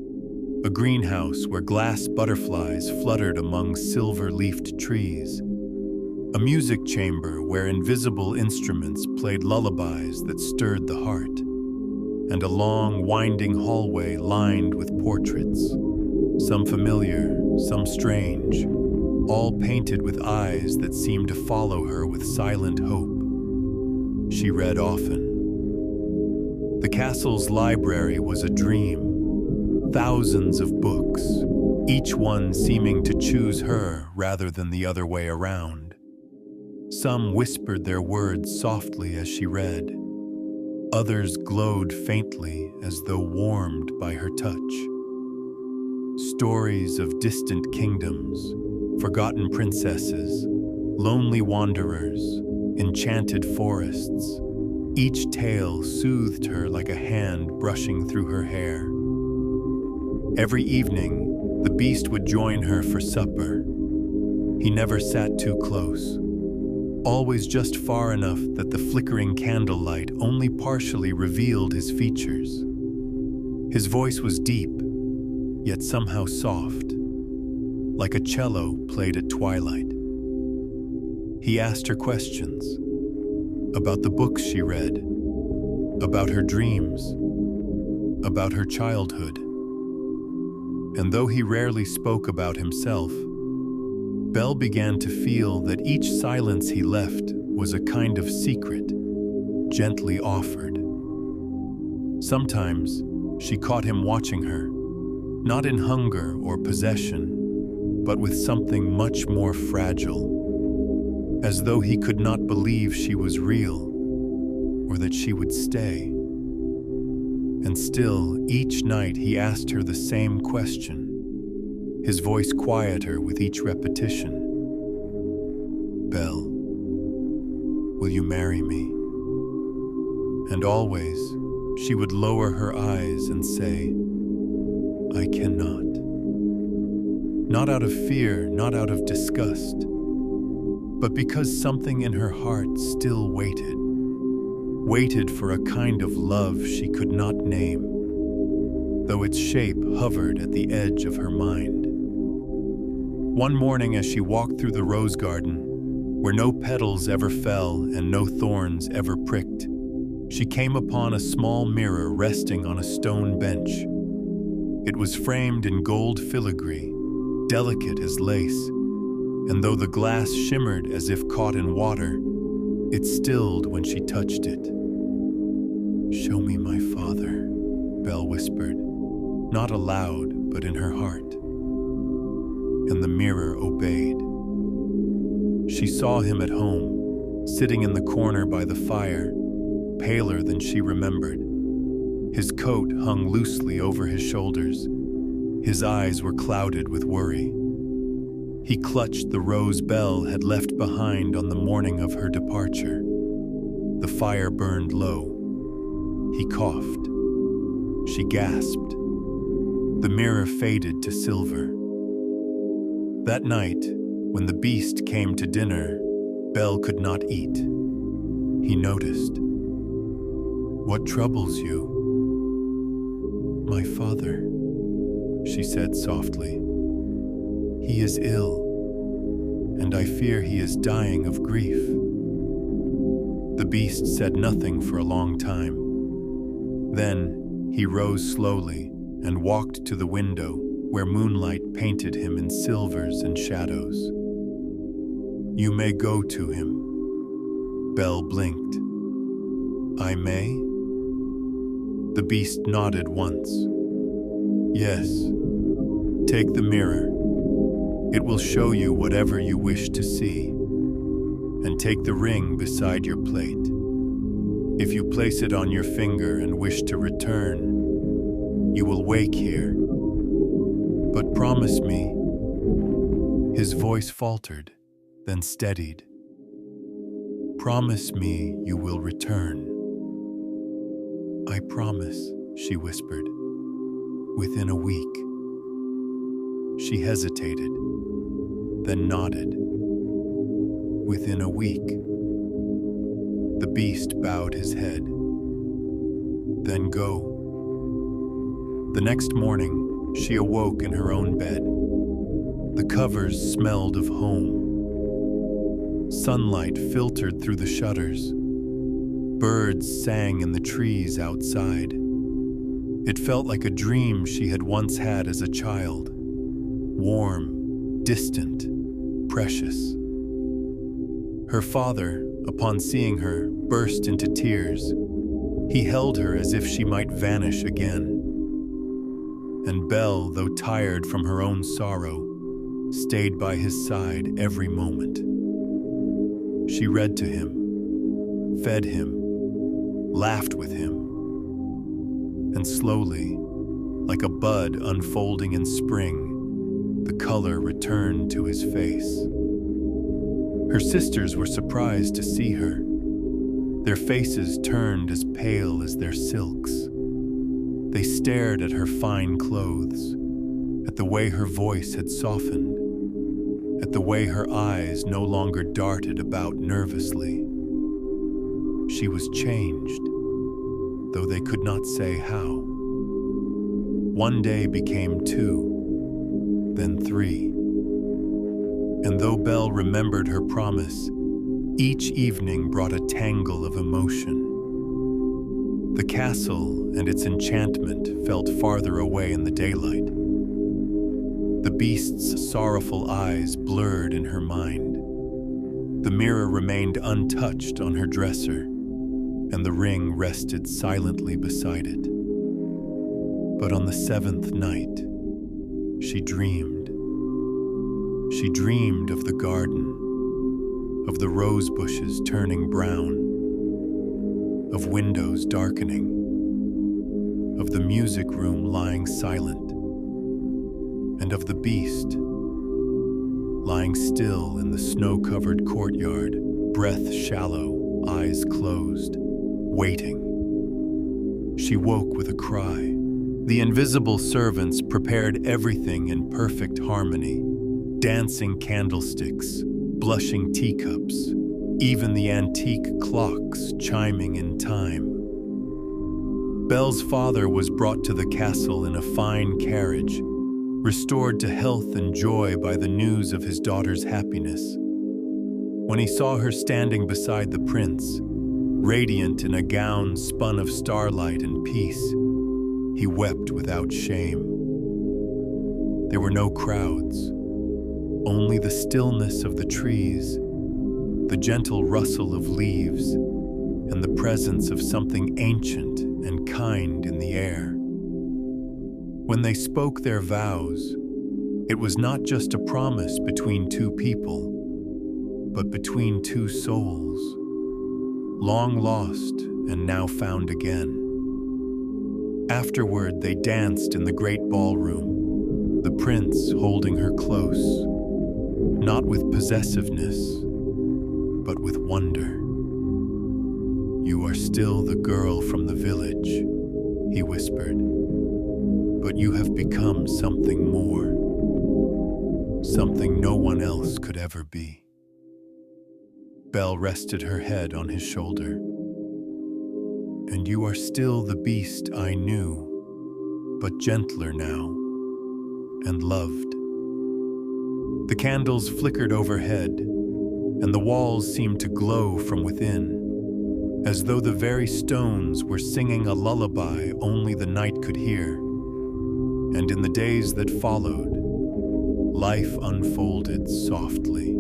Speaker 1: a greenhouse where glass butterflies fluttered among silver-leafed trees, a music chamber where invisible instruments played lullabies that stirred the heart, and a long, winding hallway lined with portraits, some familiar, some strange, all painted with eyes that seemed to follow her with silent hope. She read often. The castle's library was a dream, thousands of books, each one seeming to choose her rather than the other way around. Some whispered their words softly as she read. Others glowed faintly as though warmed by her touch. Stories of distant kingdoms, forgotten princesses, lonely wanderers, enchanted forests. Each tale soothed her like a hand brushing through her hair. Every evening, the beast would join her for supper. He never sat too close, always just far enough that the flickering candlelight only partially revealed his features. His voice was deep, yet somehow soft, like a cello played at twilight. He asked her questions about the books she read, about her dreams, about her childhood. And though he rarely spoke about himself, Belle began to feel that each silence he left was a kind of secret, gently offered. Sometimes she caught him watching her, not in hunger or possession, but with something much more fragile, as though he could not believe she was real or that she would stay. And still, each night he asked her the same question, his voice quieter with each repetition. "Belle, will you marry me?" And always, she would lower her eyes and say, "I cannot." Not out of fear, not out of disgust, but because something in her heart still waited for a kind of love she could not name, though its shape hovered at the edge of her mind. One morning as she walked through the rose garden, where no petals ever fell and no thorns ever pricked, she came upon a small mirror resting on a stone bench. It was framed in gold filigree, delicate as lace, and though the glass shimmered as if caught in water, it stilled when she touched it. "Show me my father," Belle whispered, not aloud, but in her heart. And the mirror obeyed. She saw him at home, sitting in the corner by the fire, looked paler than she remembered. His coat hung loosely over his shoulders. His eyes were clouded with worry. He clutched the rose Belle had left behind on the morning of her departure. The fire burned low. He coughed. She gasped. The mirror faded to silver. That night, when the beast came to dinner, Belle could not eat. He noticed. "What troubles you?" "My father," she said softly. "He is ill, and I fear he is dying of grief." The beast said nothing for a long time. Then he rose slowly and walked to the window where moonlight painted him in silvers and shadows. "You may go to him." Belle blinked. "I may?" The beast nodded once. "Yes. Take the mirror. It will show you whatever you wish to see. And take the ring beside your plate. If you place it on your finger and wish to return, you will wake here. But promise me." His voice faltered, then steadied. "Promise me you will return." "I promise," she whispered. "Within a week." She hesitated, then nodded. "Within a week." The beast bowed his head. "Then go." The next morning, she awoke in her own bed. The covers smelled of home. Sunlight filtered through the shutters. Birds sang in the trees outside. It felt like a dream she had once had as a child. Warm, distant, precious. Her father, upon seeing her, burst into tears. He held her as if she might vanish again. And Belle, though tired from her own sorrow, stayed by his side every moment. She read to him, fed him, laughed with him. And slowly, like a bud unfolding in spring, the color returned to his face. Her sisters were surprised to see her. Their faces turned as pale as their silks. They stared at her fine clothes, at the way her voice had softened, at the way her eyes no longer darted about nervously. She was changed, though they could not say how. One day became 2, then 3. And though Belle remembered her promise, each evening brought a tangle of emotion. The castle and its enchantment felt farther away in the daylight. The beast's sorrowful eyes blurred in her mind. The mirror remained untouched on her dresser, and the ring rested silently beside it. But on the 7th night, she dreamed. She dreamed of the garden, of the rose bushes turning brown, of windows darkening, of the music room lying silent, and of the beast lying still in the snow-covered courtyard, breath shallow, eyes closed, waiting. She woke with a cry. The invisible servants prepared everything in perfect harmony. Dancing candlesticks, blushing teacups, even the antique clocks chiming in time. Belle's father was brought to the castle in a fine carriage, restored to health and joy by the news of his daughter's happiness. When he saw her standing beside the prince, radiant in a gown spun of starlight and peace, he wept without shame. There were no crowds. Only the stillness of the trees, the gentle rustle of leaves, and the presence of something ancient and kind in the air. When they spoke their vows, it was not just a promise between 2 people, but between 2 souls, long lost and now found again. Afterward, they danced in the great ballroom, the prince holding her close, not with possessiveness, but with wonder. "You are still the girl from the village," he whispered, "but you have become something more, something no one else could ever be." Belle rested her head on his shoulder. "And you are still the beast I knew, but gentler now, and loved." The candles flickered overhead, and the walls seemed to glow from within, as though the very stones were singing a lullaby only the night could hear. And in the days that followed, life unfolded softly.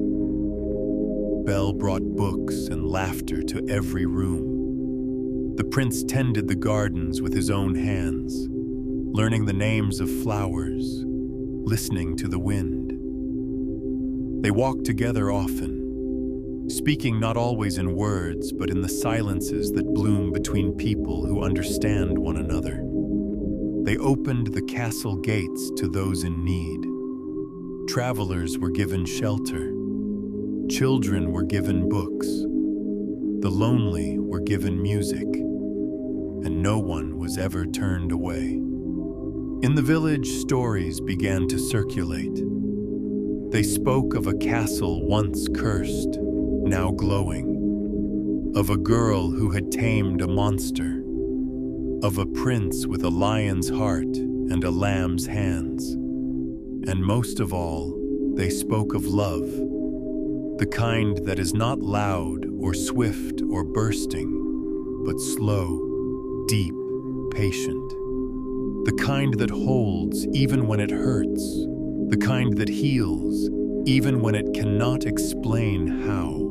Speaker 1: Belle brought books and laughter to every room. The prince tended the gardens with his own hands, learning the names of flowers, listening to the wind. They walked together often, speaking not always in words, but in the silences that bloom between people who understand one another. They opened the castle gates to those in need. Travelers were given shelter. Children were given books. The lonely were given music, and no one was ever turned away. In the village, stories began to circulate. They spoke of a castle once cursed, now glowing, of a girl who had tamed a monster, of a prince with a lion's heart and a lamb's hands. And most of all, they spoke of love, the kind that is not loud or swift or bursting, but slow, deep, patient. The kind that holds even when it hurts, the kind that heals even when it cannot explain how.